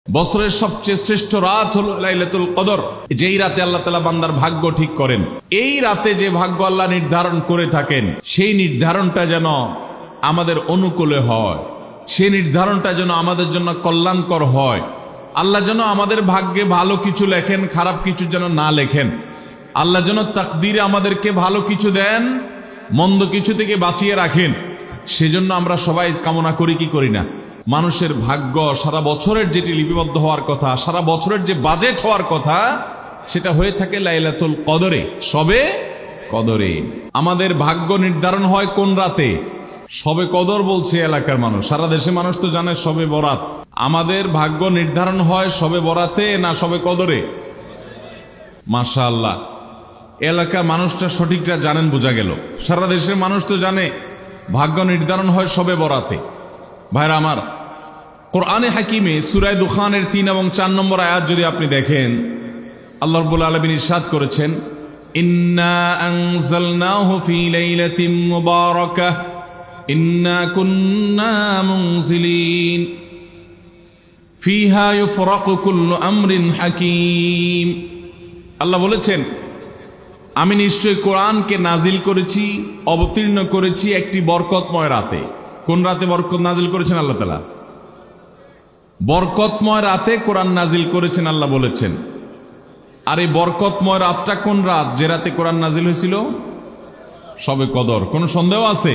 বছরের সবচেয়ে শ্রেষ্ঠ রাত হলো লাইলাতুল কদর, যেই রাতে আল্লাহ তাআলা বান্দার ভাগ্য ঠিক করেন। এই রাতে যে ভাগ্য আল্লাহ নির্ধারণ করে থাকেন, সেই নির্ধারণটা যেন আমাদের অনুকূলে হয়, সেই নির্ধারণটা যেন আমাদের জন্য কল্যাণকর হয়। আল্লাহ যেন আমাদের ভাগ্যে ভালো কিছু লেখেন, খারাপ কিছু যেন না লেখেন। আল্লাহ যেন তাকদীরে আমাদেরকে ভালো কিছু দেন, মন্দ কিছু থেকে বাঁচিয়ে রাখেন। সেজন্য আমরা সবাই কামনা করি কি করি না? মানুষের ভাগ্য সারা বছরের যেটি লিপিবদ্ধ হওয়ার কথা, সারা বছরের যে বাজেট হওয়ার কথা, সেটা হয়ে থাকে লাইলাতুল কদরে, শবে কদরে। আমাদের ভাগ্য নির্ধারণ হয় কোন রাতে? শবে কদর বলছে এলাকার মানুষ, সারা দেশে মানুষ তো জানে শবে বরাত। আমাদের ভাগ্য নির্ধারণ হয় শবে বরাতে না শবে কদরে? মাশাআল্লাহ, এলাকার মানুষটা সঠিকটা জানেন, বোঝা গেল। সারা দেশের মানুষ তো জানে ভাগ্য নির্ধারণ হয় শবে বরাতে। ভাইরা আমার, কোরআনে হাকিমে সূরা দুখানের 3 এবং 4 নম্বর আয়াত যদি আপনি দেখেন, আল্লাহ রাব্বুল আলামিন ইরশাদ করেছেন, ইন্না আনজালনাহু ফি লাইলাতিন মুবারাকাহ ইন্না কুন্না মুনজিলিন ফিহা ইউফরাকু কুল্লু আমরিন হাকিম। আল্লাহ বলেছেন, আমি নিশ্চয় কোরআনকে নাজিল করেছি, অবতীর্ণ করেছি একটি বরকতময় রাতে। কোন রাতে বরকত নাজিল করেছেন আল্লাহ তাআলা? বরকতময় রাতে কোরআন নাজিল করেছেন আল্লাহ বলেছেন। আর এই বরকতময় রাতটা কোন রাত? যে রাতে কোরআন নাজিল হয়েছিল শবে কদর। কোনো সন্দেহ আছে?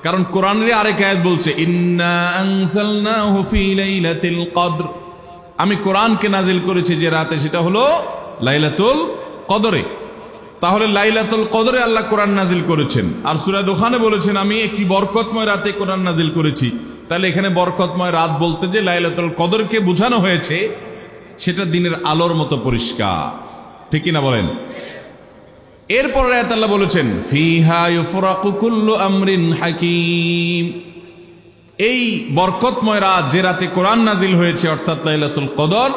কারণ কোরআনের আরেক আয়াত বলছে, ইন্না আনজালনাহু ফি লাইলাতিল কদর, আমি কোরআনকে নাজিল করেছি যে রাতে, সেটা হলো লাইলাতুল কদরে। তাহলে লাইলাতুল কদরে আল্লাহ কোরআন নাজিল করেছেন। আর সূরা দুখানে বলেছেন, আমি একটি বরকতময় রাতে কোরআন নাজিল করেছি। তাহলে এখানে বরকতময় রাত বলতে যে লাইলাতুল কদরকে বোঝানো হয়েছে, সেটা দিনের আলোর মতো পরিষ্কার, ঠিক কিনা বলেন? এরপর আয়াত আল্লাহ বলেছেন, ফিহা ইউফরাকু কুল্লু আমরিন হাকিম, এই বরকতময় রাত যে রাতে কোরআন নাজিল হয়েছে, অর্থাৎ লাইলাতুল কদর,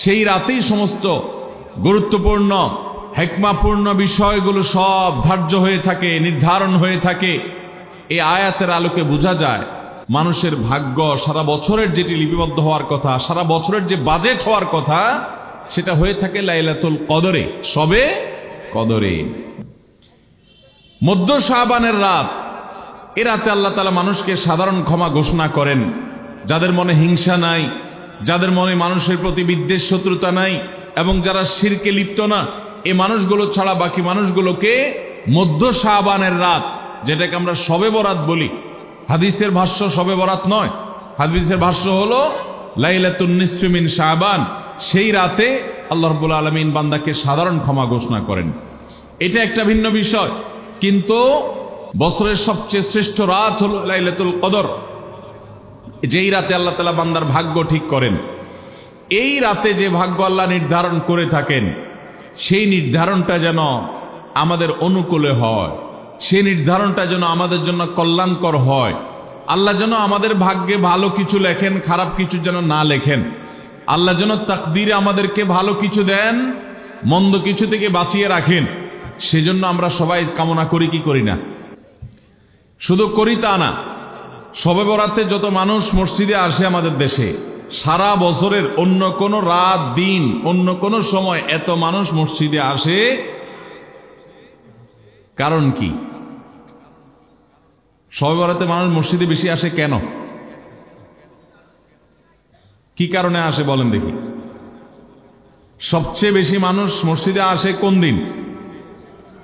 সেই রাতেই সমস্ত গুরুত্বপূর্ণ হিকমাপূর্ণ বিষয়গুলো সব ধার্য হয়ে থাকে, নির্ধারণ হয়ে থাকে। এই আয়াতের আলোকে বোঝা যায় মানুষের ভাগ্য সারা বছরের যেটি লিপিবদ্ধ হওয়ার কথা, সারা বছরের যে বাজেট হওয়ার কথা, সেটা হয়ে থাকে লাইলাতুল কদরে, শবে কদরে। মধ্য শাবানের রাত, এ রাতে আল্লাহ তাআলা মানুষকে সাধারণ ক্ষমা ঘোষণা করেন। যাদের মনে হিংসা নাই, যাদের মনে মানুষের প্রতি বিদ্বেষ শত্রুতা নাই, এবং যারা শিরকে লিপ্ত না, এই মানুষগুলো ছাড়া বাকি মানুষগুলোকে মধ্য শাবানের রাত, যেটাকে আমরা শবে বরাত বলি, হাদিসের ভাষ্য শবে বরাত নয়, হাদিসের ভাষ্য হলো লাইলাতুন নিসফি মিন শাবান, সেই রাতে আল্লাহ রাব্বুল আলামিন বান্দাকে সাধারণ ক্ষমা ঘোষণা করেন। এটা একটা ভিন্ন বিষয়, কিন্তু বছরের সবচেয়ে শ্রেষ্ঠ রাত হলো লাইলাতুল কদর, যেই রাতে আল্লাহ তাআলা বান্দার ভাগ্য ঠিক করেন। এই রাতে যে ভাগ্য আল্লাহ নির্ধারণ করে থাকেন, সেই নির্ধারণটা যেন আমাদের অনুকূলে হয়, সেই নির্ধারণটা যেন আমাদের জন্য কল্যাণকর হয়। আল্লাহ যেন আমাদের ভাগ্যে ভালো কিছু লেখেন, খারাপ কিছু যেন না লেখেন। আল্লাহ যেন তাকদীরে আমাদেরকে ভালো কিছু দেন, মন্দ কিছু থেকে বাঁচিয়ে রাখেন। সেজন্য আমরা সবাই কামনা করি কি করি না? শুধু করি তা না, শবে বরাতে যত মানুষ মসজিদে আসে আমাদের দেশে, সারা বছরের অন্য কোনো রাত, দিন, অন্য কোনো সময় এত মানুষ মসজিদে আসে, কারণ কি? শবে বরাতে মানুষ মসজিদে বেশি আসে কেন? কি কারণে আসে বলেন দেখি? সবচেয়ে বেশি মানুষ মসজিদে আসে কোন দিন?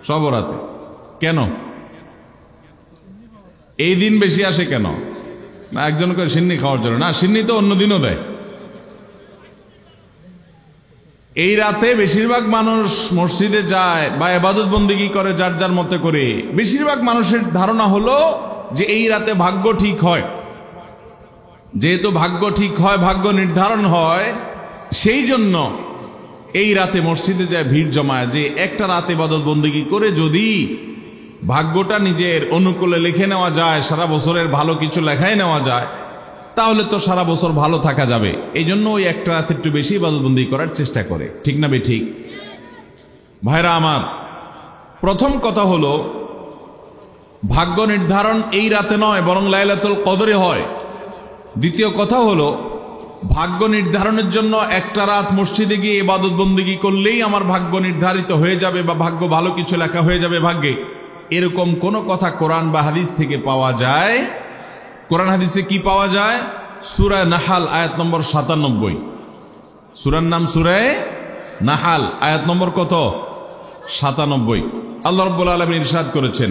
শবে বরাতে। কেন এই দিন বেশি আসে কেন? না একজন করে সিন্নি খাওয়ার জন্য? না, সিন্নি তো অন্য দিনও দেয়। এই রাতে বেশিরভাগ মানুষ মসজিদে যায় বা ইবাদত বন্দেগী করে যার যার মতো করে। বেশিরভাগ মানুষের ধারণা হলো যে এই রাতে ভাগ্য ঠিক হয়। যেহেতু ভাগ্য ঠিক হয়, ভাগ্য নির্ধারণ হয়, সেই জন্য এই রাতে মসজিদে যায়, ভিড় জমায়, যে একটা রাতে ইবাদত বন্দেগী করে যদি ভাগ্যটা নিজের অনুকূলে লিখে নেওয়া যায়, সারা বছরের ভালো কিছু লেখায় নেওয়া যায়, তাহলে তো সারা বছর ভালো থাকা যাবে। এই জন্য ওই একটা রাতে একটু বেশি ইবাদতবন্দি করার চেষ্টা করে, ঠিক না বে ঠিক? ভাইরা আমার, প্রথম কথা হলো ভাগ্য নির্ধারণ এই রাতে নয়, বরং লাইলাতুল কদরে হয়। দ্বিতীয় কথা হলো ভাগ্য নির্ধারণের জন্য একটা রাত মসজিদে গিয়ে ইবাদত বন্দেগী করলেই আমার ভাগ্য নির্ধারিত হয়ে যাবে বা ভাগ্য ভালো কিছু লেখা হয়ে যাবে ভাগ্যে, এরকম কোনো কথা কোরআন বা হাদিস থেকে পাওয়া যায়? কোরআন হাদিসে কি পাওয়া যায়? সূরা নাহাল আয়াত নম্বর 97। সূরার নাম সূরা নাহাল, আয়াত নম্বর কত? 97। আল্লাহ রাব্বুল আলামিন ইরশাদ করেছেন,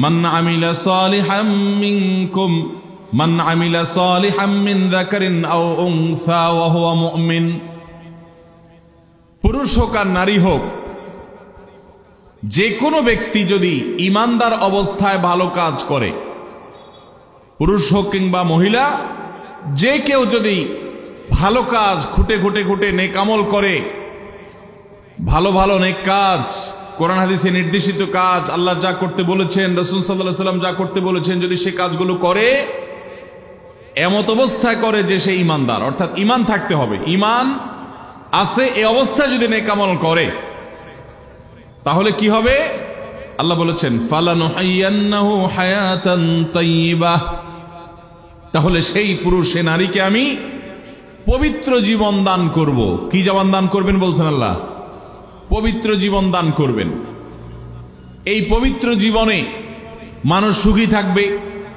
মান আমিলা সালিহাম মিনকুম মান আমিলা সালিহাম মিন যাকারিন আও উনসা ওয়া হুয়া মুমিন। পুরুষ হোক আর নারী হোক, যে কোনো ব্যক্তি যদি ঈমানদার অবস্থায় ভালো কাজ করে, পুরুষ হোক কিংবা মহিলা, যে কেউ যদি ভালো কাজ খুঁটে খুঁটে খুঁটে নেক আমল করে, ভালো ভালো নেক কাজ, কোরআন হাদিসে নির্দেশিত কাজ, আল্লাহ যা করতে বলেছেন, রাসূল সাল্লাল্লাহু আলাইহি ওয়াসাল্লাম যা করতে বলেছেন, যদি সে কাজগুলো করে, এমত অবস্থায় করে যে সে ঈমানদার, অর্থাৎ ঈমান থাকতে হবে, ঈমান আছে এই অবস্থায় যদি নেক আমল করে, তাহলে কি হবে? আল্লাহ বলেছেন, ফালানুহাইয়ান্নাহু হায়াতান তাইয়্যিবাহ, তাহলে সেই পুরুষ সে নারীকে আমি পবিত্র জীবন দান করব। কি জীবন দান করবেন বলছেন আল্লাহ? পবিত্র জীবন দান করবেন। এই পবিত্র জীবনে মানুষ সুখী থাকবে,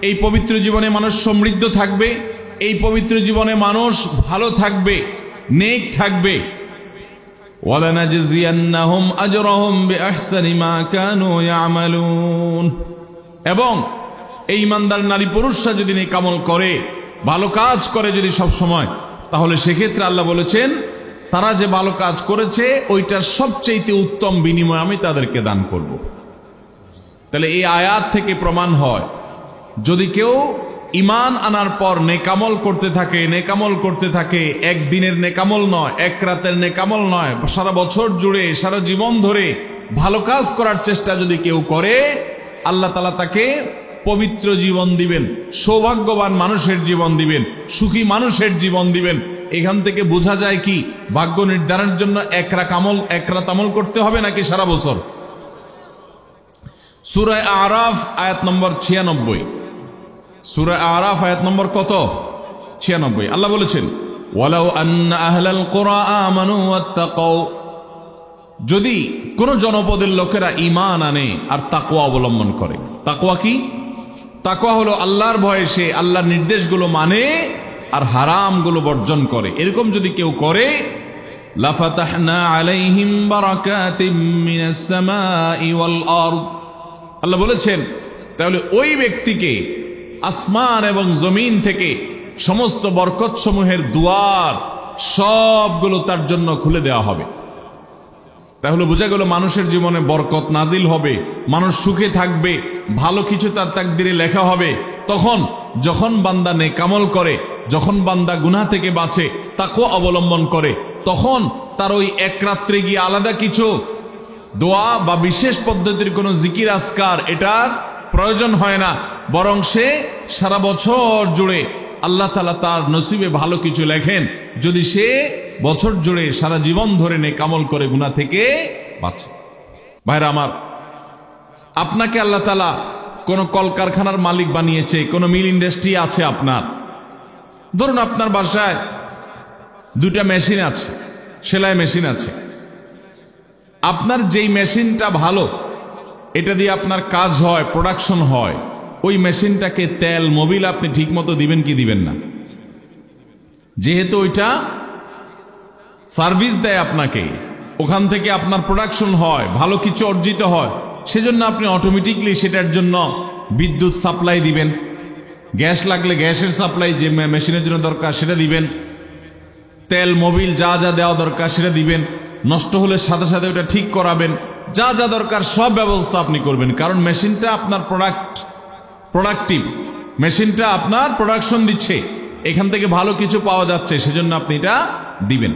এই পবিত্র জীবনে মানুষ সমৃদ্ধ থাকবে, এই পবিত্র জীবনে মানুষ ভালো থাকবে, নেক থাকবে। ওয়ালানাজজিয়ান্নাহুম আজরাহুম বিআহসানি মা কানু ইয়ামালুন। এবং এই ঈমানদার নারী পুরুষরা যদি নেক আমল করে, ভালো কাজ করে যদি সব সময়, তাহলে সেক্ষেত্রে আল্লাহ বলেছেন তারা যে ভালো কাজ করেছে ওইটার সবচেয়ে উত্তম বিনিময় আমি তাদেরকে দান করব। তাহলে এই আয়াত থেকে প্রমাণ হয়, যদি কেউ ঈমান আনার পর নেকামল করতে থাকে, নেকামল করতে থাকে, একদিনের নেকামল নয়, এক রাতের নেকামল নয়, সারা বছর জুড়ে সারা জীবন ধরে ভালো কাজ করার চেষ্টা যদি কেউ করে, আল্লাহ তাআলা তাকে পবিত্র জীবন দিবেন, সৌভাগ্যবান মানুষের জীবন দিবেন, সুখী মানুষের জীবন দিবেন। এখান থেকে বোঝা যায় কি ভাগ্য নির্ধারণের জন্য এক রাত আমল করতে হবে নাকি সারা বছর? সূরা আরাফ আয়াত নম্বর 96। সূরা আরাফ আয়াত নম্বর কত? 96। আল্লাহ বলেছেন, ওয়ালাউ আন্না আহলাল কুরা আমানু ওয়াত্তাকাউ, যদি কোন জনপদের লোকেরা ঈমান আনে আর তাকওয়া অবলম্বন করে। তাকওয়া কি? তাকওয়া হলো আল্লাহর ভয়ে সে আল্লাহর নির্দেশগুলো মানে আর হারামগুলো বর্জন করে। এরকম যদি কেউ করে, লাফাতাহনা আলাইহিম বারাকাতিম মিনাস সামাই ওয়াল আরদ, আল্লাহ বলেছেন তাহলে ওই ব্যক্তিকে আসমান এবং জমিন থেকে সমস্ত বরকত সমূহের দুয়ার সবগুলো তার জন্য খুলে দেওয়া হবে। তাহলে বোঝা গেল মানুষের জীবনে বরকত নাজিল হবে, মানুষ সুখে থাকবে, ভালো কিছু তার তাকদিরে লেখা হবে। তখন যখন বান্দা নেক আমল করে, যখন বান্দা গুনাহ থেকে বাঁচে, তাকওয়া অবলম্বন করে, তখন তার ওই এক রাত্রে গিয়ে আলাদা কিছু দোয়া বা বিশেষ পদ্ধতির কোনো জিকির আজকার এটার প্রয়োজন হয় না, বরং সে সারা বছর জুড়ে আল্লাহ তাআলা তার নসিবে ভালো কিছু লেখেন যদি সে বছর জুড়ে সারা জীবন ধরে নেক আমল করে গুনাহ থেকে বাঁচে। ভাইরা আমার, আপনাকে আল্লাহ তাআলা কোন কলকারখানার মালিক বানিয়েছে, কোন মিল ইন্ডাস্ট্রি আছে আপনার। ধরুন আপনার বাসায় দুটা মেশিন আছে, সেলাই মেশিন আছে। আপনার যেই মেশিনটা ভালো, এটা দিয়ে আপনার কাজ হয়, প্রোডাকশন হয়, ওই মেশিনটাকে তেল মোবিল আপনি ঠিক মতো দিবেন কি দিবেন না? যেহেতু ওইটা সার্ভিস দেয় আপনাকে, ওখান থেকে আপনার প্রোডাকশন হয়, ভালো কিছু অর্জিত হয়, সেজন্য আপনি অটোমেটিকলি সেটার জন্য বিদ্যুৎ সাপ্লাই দিবেন, গ্যাস লাগলে গ্যাসের সাপ্লাই যে মেশিনের জন্য দরকার সেটা দিবেন, তেল মোবিল যা যা দেওয়া দরকার সেটা দিবেন, নষ্ট হলে সাথে সাথে ওটা ঠিক করাবেন, যা যা দরকার সব ব্যবস্থা আপনি করবেন। কারণ মেশিনটা আপনার প্রোডাক্টিভ, মেশিনটা আপনার প্রোডাকশন দিচ্ছে, এখান থেকে ভালো কিছু পাওয়া যাচ্ছে, সেজন্য আপনি এটা দিবেন।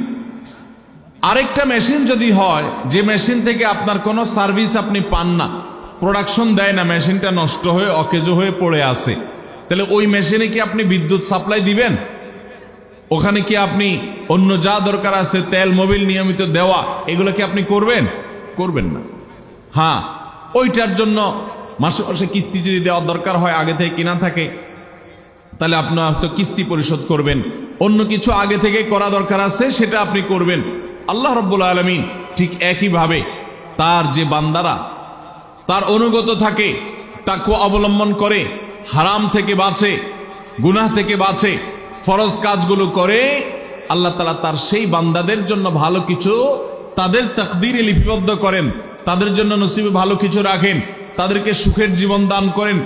আরেকটা মেশিন যদি হয় যে মেশিন থেকে আপনার কোনো সার্ভিস আপনি পান না, প্রোডাকশন দেয় না, মেশিনটা নষ্ট হয়ে অকেজো হয়ে পড়ে আছে, তাহলে ওই মেশিনে কি আপনি বিদ্যুৎ সাপ্লাই দিবেন? ওখানে কি আপনি অন্য যা দরকার আছে তেল মোবিল নিয়মিত দেওয়া, এগুলো কি আপনি করবেন? করবেন না। হ্যাঁ, ওইটার জন্য মাসে মাসে কিস্তি যদি দেওয়ার দরকার হয়, আগে থেকে কিনা থাকে, তাহলে আপনি হয়তো কিস্তি পরিশোধ করবেন, অন্য কিছু আগে থেকে করা দরকার আছে সেটা আপনি করবেন। আল্লাহ রাব্বুল আলামিন ঠিক একইভাবে তার যে বান্দারা তার অনুগত থাকে, তাকওয়া অবলম্বন করে, হারাম থেকে বাঁচে, গুনাহ থেকে বাঁচে, ফরজ কাজগুলো করে, আল্লাহ তাআলা তার সেই বান্দাদের জন্য ভালো কিছু তাদের তাকদীরে লিপিবদ্ধ করেন, তাদের জন্য নসিবে ভালো কিছু রাখেন, তাদেরকে সুখের জীবন দান করেন,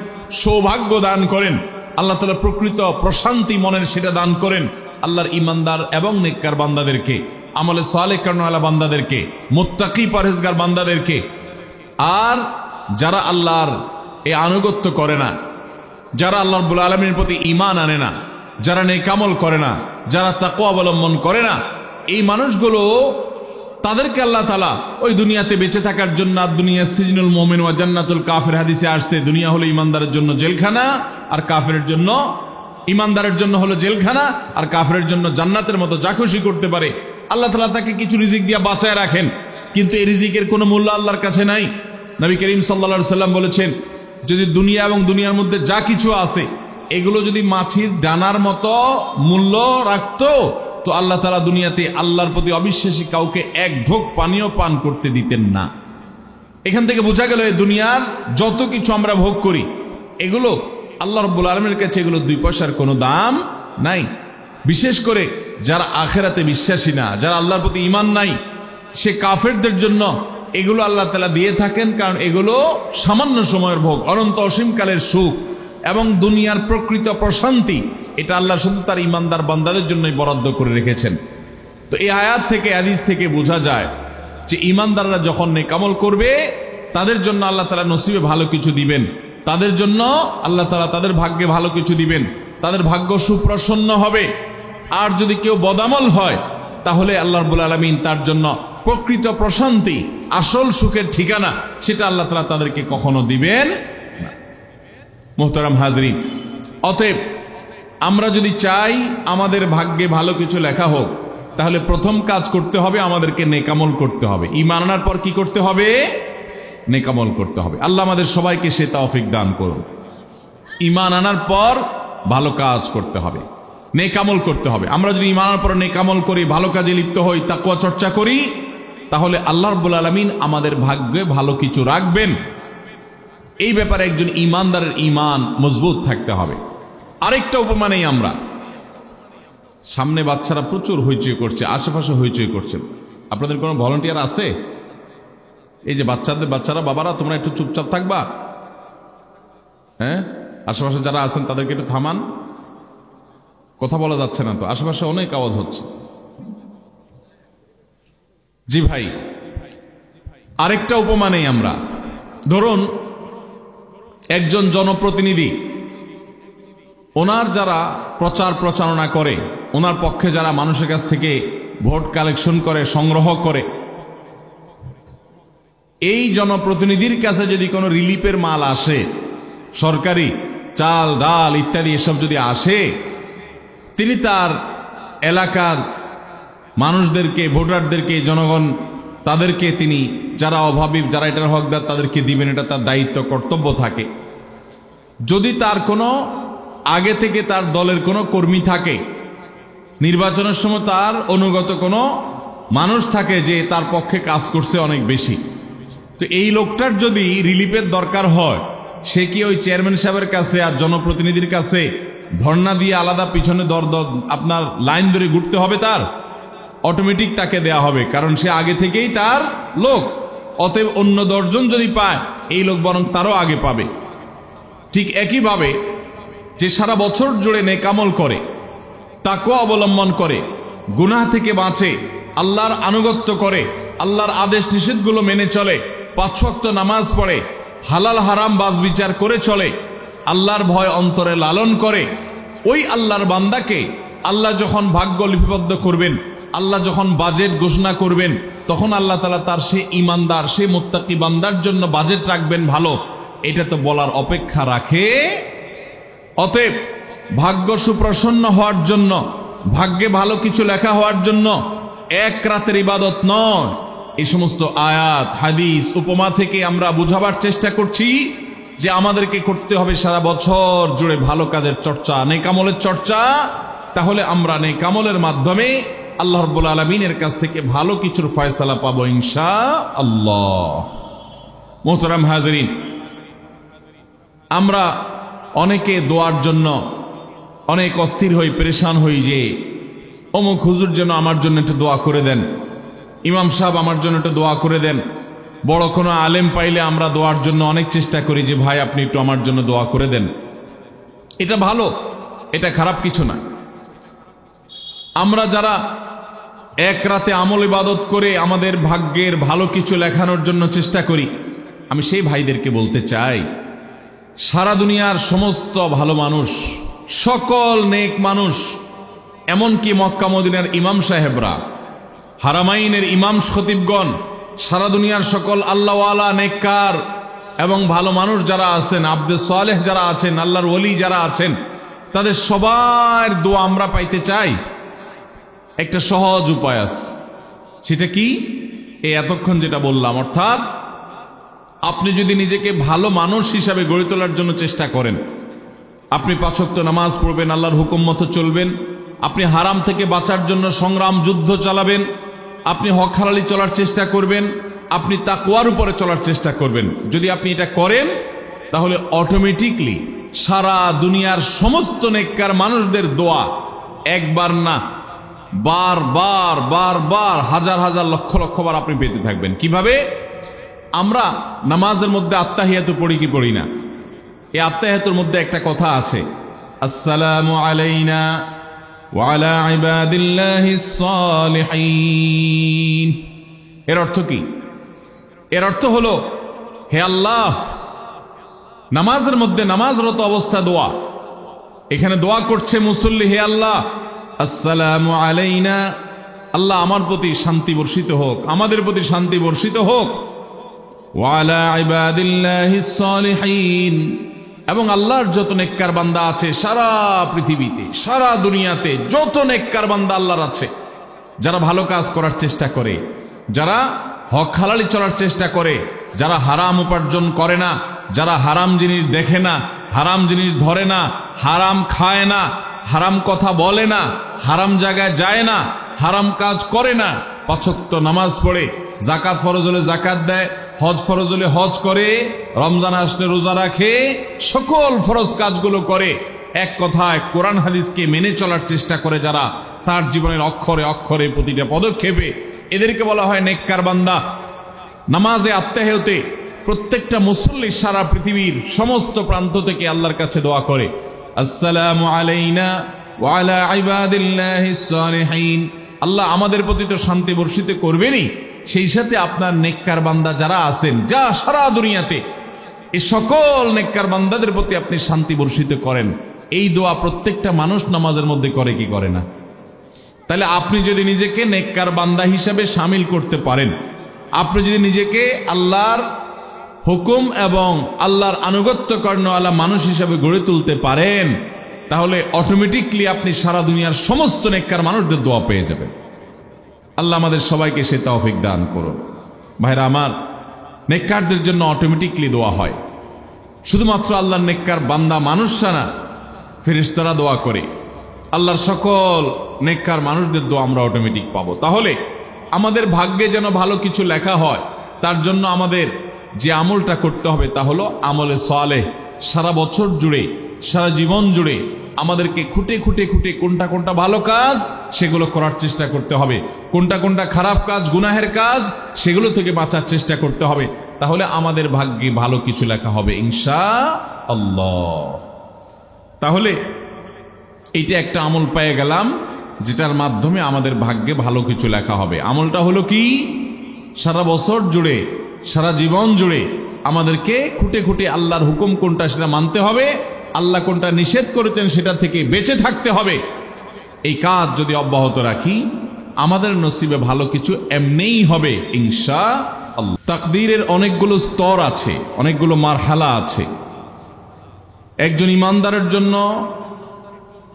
সৌভাগ্য দান করেন। আল্লাহ তাআলা প্রকৃত প্রশান্তি মনের সেটা দান করেন আল্লাহর ইমানদার এবং নেককার বান্দাদেরকে, আমলে সালেহ কর্মওয়ালা বান্দাদেরকে, মুত্তাকি পরহেজগার বান্দাদেরকে। আর যারা আল্লাহর এই আনুগত্য করে না, যারা আল্লাহ রাব্বুল আলামিনের প্রতি ঈমান আনে না, যারা নেক আমল করে না, যারা তাকওয়া অবলম্বন করে না, এই মানুষগুলো তাদেরকে আল্লাহ তাআলা ওই দুনিয়াতে বেঁচে থাকার জন্য, দুনিয়া সিজনুল মুমিন ওয়া জান্নাতুল কাফির হাদিসে আসছে, দুনিয়া হলো ইমানদারের জন্য জেলখানা আর কাফিরের জন্য, ইমানদারের জন্য হলো জেলখানা আর কাফিরের জন্য জান্নাতের মতো যা খুশি করতে পারে। আল্লাহ তাআলা তাকে কিছু রিজিক দিয়ে বাঁচায় রাখেন, কিন্তু এই রিজিকের কোনো মূল্য আল্লাহর কাছে নাই। নবী করিম সাল্লাল্লাহু আলাইহি সাল্লাম বলেছেন, যদি দুনিয়া এবং দুনিয়ার মধ্যে যা কিছু আছে এগুলো যদি মাছির ডানার মতো মূল্য রাখতো, তো আল্লাহ তাআলা দুনিয়াতে আল্লাহর প্রতি অবিশ্বাসী কাউকে এক ঢোক পানিও পান করতে দিতেন না। এখান থেকে বোঝা গেল এই দুনিয়ার যত কিছু আমরা ভোগ করি এগুলো আল্লাহ রাব্বুল আলামিনের কাছে এগুলো 2 পয়সার কোনো দাম নাই। বিশেষ করে যারা আখিরাতে বিশ্বাসী না, যারা আল্লাহর প্রতি ঈমান নাই, সে কাফেরদের জন্য এগুলো আল্লাহ তাআলা দিয়ে থাকেন, কারণ এগুলো সামান্য সময়ের ভোগ, অনন্ত অসীমকালের সুখ এবং দুনিয়ার প্রকৃত প্রশান্তি, এটা আল্লাহ শুধু তার ঈমানদার বান্দাদের জন্যই বরাদ্দ করে রেখেছেন। তো এই আয়াত থেকে, হাদিস থেকে বোঝা যায় যে ঈমানদাররা যখন নেক আমল করবে তাদের জন্য আল্লাহ তাআলা নসিবে ভালো কিছু দিবেন, তাদের জন্য আল্লাহ তাআলা তাদের ভাগ্যে ভালো কিছু দিবেন, তাদের ভাগ্য সুপ্রসন্ন হবে। আর যদি কেউ বদামল হয় তাহলে আল্লাহ রাব্বুল আলামিন তার জন্য প্রকৃত প্রশান্তি, আসল সুখের ঠিকানা, সেটা আল্লাহ তাআলা তাদেরকে কখনো দিবেন না। মুহতারাম হাজরিন, অতএব আমরা যদি চাই আমাদের ভাগ্যে ভালো কিছু লেখা হোক, তাহলে প্রথম কাজ করতে হবে, আমাদেরকে নেক আমল করতে হবে। ঈমান আনার পর কি করতে হবে? নেক আমল করতে হবে। আল্লাহ আমাদের সবাইকে সে তৌফিক দান করুন। ঈমান আনার পর ভালো কাজ করতে হবে, নেক আমল করতে হবে। আমরা যদি ঈমান আনার পর নেক আমল করি, ভালো কাজে লিপ্ত হই, তাকওয়া চর্চা করি, তাহলে আল্লাহ রাব্বুল আলামিন আমাদের ভাগ্যে ভালো কিছু রাখবেন। এই ব্যাপারে একজন ঈমানদারের ঈমান মজবুত থাকতে হবে। আরেকটা উপমা নেই আমরা, সামনে বাচ্চারা প্রচুর হইচই করছে, আশেপাশে হইচই করছেন, আপনাদের কোনো ভলান্টিয়ার আছে? এই যে বাচ্চারা, বাবারা তোমরা একটু চুপচাপ থাকবা, হ্যাঁ? আশেপাশে যারা আছেন তাদেরকে একটু থামান, কথা বলা যাচ্ছে না তো, আশেপাশে অনেক আওয়াজ হচ্ছে। জি ভাই, আরেকটা উপমা নেই আমরা। ধরুন একজন জনপ্রতিনিধি, ওনার যারা প্রচার প্রচারণা করে, ওনার পক্ষে যারা মানুষের কাছ থেকে ভোট কালেকশন করে, সংগ্রহ করে, এই জনপ্রতিনিধির কাছে যদি কোনো রিলিফের মাল আসে, সরকারি চাল ডাল ইত্যাদি এসব যদি আসে, তিনি তার এলাকার মানুষদেরকে, ভোটারদেরকে, জনগণ তাদেরকে তিনি, যারা অভাবী, যারা এটার হকদার, তাদেরকে দিবেন, এটা তার দায়িত্ব, কর্তব্য থাকে। যদি তার কোনো আগে থেকে তার দলের কোনো কর্মী থাকে, নির্বাচনের সময় তার অনুগত কোনো মানুষ থাকে যে তার পক্ষে কাজ করছে অনেক বেশি, তো এই লোকটার যদি রিলিফের দরকার হয়, সে কি ওই চেয়ারম্যান সাহেবের কাছে আর জনপ্রতিনিধির কাছে ধর্ণা দিয়ে আলাদা পিছনে আপনার লাইন ধরে ঘুরতে হবে? তার অটোমেটিক তাকে দেয়া হবে, কারণ সে আগে থেকেই তার লোক। অতএব অন্য 10 জন যদি পায়, এই লোক বরং তারও আগে পাবে। ঠিক একইভাবে যে সারা বছর জুড়ে নেক আমল করে, তাকওয়া অবলম্বন করে, গুনাহ থেকে বাঁচে, আল্লাহর আনুগত্য করে, আল্লাহর আদেশ নিষেধগুলো মেনে চলে, 5 ওয়াক্ত নামাজ পড়ে, হালাল হারাম বাজ বিচার করে চলে, আল্লাহর ভয় অন্তরে লালন করে, ওই আল্লাহর বান্দাকে আল্লাহ যখন ভাগ্য লিপিবদ্ধ করবেন, আল্লাহ যখন বাজেট ঘোষণা করবেন, তখন আল্লাহ তাআলা তার সে ঈমানদার, সে মুত্তাকি বান্দার জন্য বাজেট রাখবেন ভালো, এটা তো বলার অপেক্ষা রাখে। অতএব ভাগ্য সুপ্রসন্ন হওয়ার জন্য, ভাগ্যে ভালো কিছু লেখা হওয়ার জন্য এক রাতের ইবাদত নয়, এই সমস্ত আয়াত, হাদিস, উপমা থেকে আমরা বুঝাবার চেষ্টা করছি যে আমাদেরকে করতে হবে সারা বছর জুড়ে ভালো কাজের চর্চা, নেক আমলের চর্চা। তাহলে আমরা নেক আমলের মাধ্যমে আল্লাহ রাব্বুল আলামিনের কাছ থেকে ভালো কিছুর ফয়সালা পাবো ইনশাআল্লাহ। মোহতারাম হাজরিন, আমরা অনেকে দোয়ার জন্য অনেক অস্থির হই, পেরেশান হই যে অমুক হুজুর যেন আমার জন্য একটু দোয়া করে দেন, ইমাম সাহেব আমার জন্য একটু দোয়া করে দেন। বড় কোনো আলেম পাইলে আমরা দোয়ার জন্য অনেক চেষ্টা করি যে ভাই আপনি একটু আমার জন্য দোয়া করে দেন। এটা ভালো, এটা খারাপ কিছু না। আমরা যারা এক রাতে আমল ইবাদত করে আমাদের ভাগ্যের ভালো কিছু লেখানোর জন্য চেষ্টা করি, আমি সেই ভাইদেরকে বলতে চাই, সারা দুনিয়ার সমস্ত ভালো মানুষ, সকল নেক মানুষ, এমনকি মক্কা মদিনার ইমাম সাহেবরা, হারামাইনের ইমাম খতিবগণ, সারা দুনিয়ার সকল আল্লাহওয়ালা নেককার এবং ভালো মানুষ যারা আছেন, আব্দে সালেহ যারা আছেন, আল্লাহর ওলি যারা আছেন, তাদের সবার দোয়া আমরা পাইতে চাই। একটা সহজ উপায় আছে, সেটা কি? এই এতক্ষণ যেটা বললাম, অর্থাৎ আপনি যদি নিজেকে ভালো মানুষ হিসাবে গড়ে তোলার জন্য চেষ্টা করেন, আপনি 5 ওয়াক্ত নামাজ পড়বেন, আল্লাহর হুকুম মতো চলবেন, আপনি হারাম থেকে বাঁচার জন্য সংগ্রাম যুদ্ধ চালাবেন, আপনি হক হালালি চলার চেষ্টা করবেন, আপনি তাকওয়ার উপরে চলার চেষ্টা করবেন। যদি আপনি এটা করেন তাহলে অটোমেটিকলি সারা দুনিয়ার সমস্ত নেককার মানুষদের দোয়া একবার না, বারবার বারবার হাজার হাজার লক্ষ লক্ষ বার আপনি পেতে থাকবেন। কিভাবে? আমরা নামাজের মধ্যে আত্তাহিয়াতু পড়ি কি পড়ি না? এই আত্তাহিয়াতুর মধ্যে একটা কথা আছে, আসসালামু আলাইনা ওয়া আলা ইবাদিল্লাহিস সালিহিন। এর অর্থ কি? এর অর্থ হলো, হে আল্লাহ, নামাজের মধ্যে নামাজরত অবস্থা দোয়া, এখানে দোয়া করছে মুসল্লি, হে আল্লাহ আসসালামু আলাইনা, আল্লাহ আমার প্রতি শান্তি বর্ষিত হোক, আমাদের প্রতি শান্তি বর্ষিত হোক, ওয়া আলা ইবাদিল্লাহিস সালিহিন, এবং আল্লাহর যত নেককার বান্দা আছে সারা পৃথিবীতে, সারা দুনিয়াতে যত নেককার বান্দা আল্লাহর আছে, যারা ভালো কাজ করার চেষ্টা করে, যারা হক হালালি চলার চেষ্টা করে, যারা হারাম উপার্জন করে না, যারা হারাম জিনিস দেখে না, হারাম জিনিস ধরে না, হারাম খায় না, হারাম কথা বলে না, হারাম জায়গায় যায় না, হারাম কাজ করে না, 5 ওয়াক্ত নামাজ পড়ে, যাকাত ফরজ হলে যাকাত দেয়, হজ ফরজ হলে হজ করে, রমজান আসলে রোজা রাখে, সকল ফরজ কাজগুলো করে, এক কথায় কোরআন হাদিসকে মেনে চলার চেষ্টা করে যারা, তার জীবনের অক্ষরে অক্ষরে প্রতিটা পদক্ষেপে, এদেরকে বলা হয় নেককার বান্দা। নামাজে আত্তাহিয়াতে প্রত্যেকটা মুসল্লি সারা পৃথিবীর সমস্ত প্রান্ত থেকে আল্লাহর কাছে দোয়া করে, আসসালামু আলাইনা ওয়া আলা ইবাদিল্লাহিস সালিহিন, আল্লাহ আমাদের প্রতি তো শান্তি বর্ষিত করবেনই, সেই সাথে আপনার নেককার বান্দা যারা আছেন, যা সারা দুনিয়াতে, এই সকল নেককার বান্দাদের প্রতি আপনি শান্তি বর্ষিত করেন। এই দোয়া প্রত্যেকটা মানুষ নামাজের মধ্যে করে কি করে না? তাহলে আপনি যদি নিজেকে নেককার বান্দা হিসাবে শামিল করতে পারেন, আপনি যদি নিজেকে আল্লাহর হুকুম এবং আল্লাহর আনুগত্য কর্ণওয়ালা মানুষ হিসাবে গড়ে তুলতে পারেন, তাহলে অটোমেটিকলি আপনি সারা দুনিয়ার সমস্ত নেককার মানুষদের দোয়া পেয়ে যাবেন। আল্লাহ আমাদের সবাইকে সে তৌফিক দান করুন। ভাইরা আমার, নেককারদের জন্য অটোমেটিকলি দোয়া হয়। শুধুমাত্র আল্লাহর নেককার বান্দা মানুষরা না, ফেরেশতারা দোয়া করে। আল্লাহর সকল নেককার মানুষদের দোয়া আমরা অটোমেটিক পাবো। তাহলে আমাদের ভাগ্যে যেন ভালো কিছু লেখা হয়, তার জন্য আমাদের যে আমলটা করতে হবে তা হলো আমলে সালেহ। সারা বছর জুড়ে, সারা জীবন জুড়ে আমাদেরকে খুঁটে খুঁটে খুঁটে কোনটা কোনটা ভালো কাজ সেগুলো করার চেষ্টা করতে হবে, কোনটা কোনটা খারাপ কাজ, গুনাহের কাজ, সেগুলো থেকে বাঁচার চেষ্টা করতে হবে। তাহলে আমাদের ভাগ্যে ভালো কিছু লেখা হবে ইনশাআল্লাহ। তাহলে এইটা একটা আমল পেয়ে গেলাম, যেটার মাধ্যমে আমাদের ভাগ্যে ভালো কিছু লেখা হবে। আমলটা হলো কি? সারা বছর জুড়ে, সারা জীবন জুড়ে আমাদেরকে খুঁটে খুঁটে আল্লাহর হুকুম কোনটা সেটা মানতে হবে, আল্লাহ কোনটা নিষেধ করেছেন সেটা থেকে বেঁচে থাকতে হবে। এই কাজ যদি অব্যাহত রাখি, আমাদের নসিবে ভালো কিছু এমনিই হবে ইনশাআল্লাহ। তাকদীরের অনেকগুলো স্তর আছে, অনেকগুলো মারহালা আছে। একজন ইমানদারের জন্য,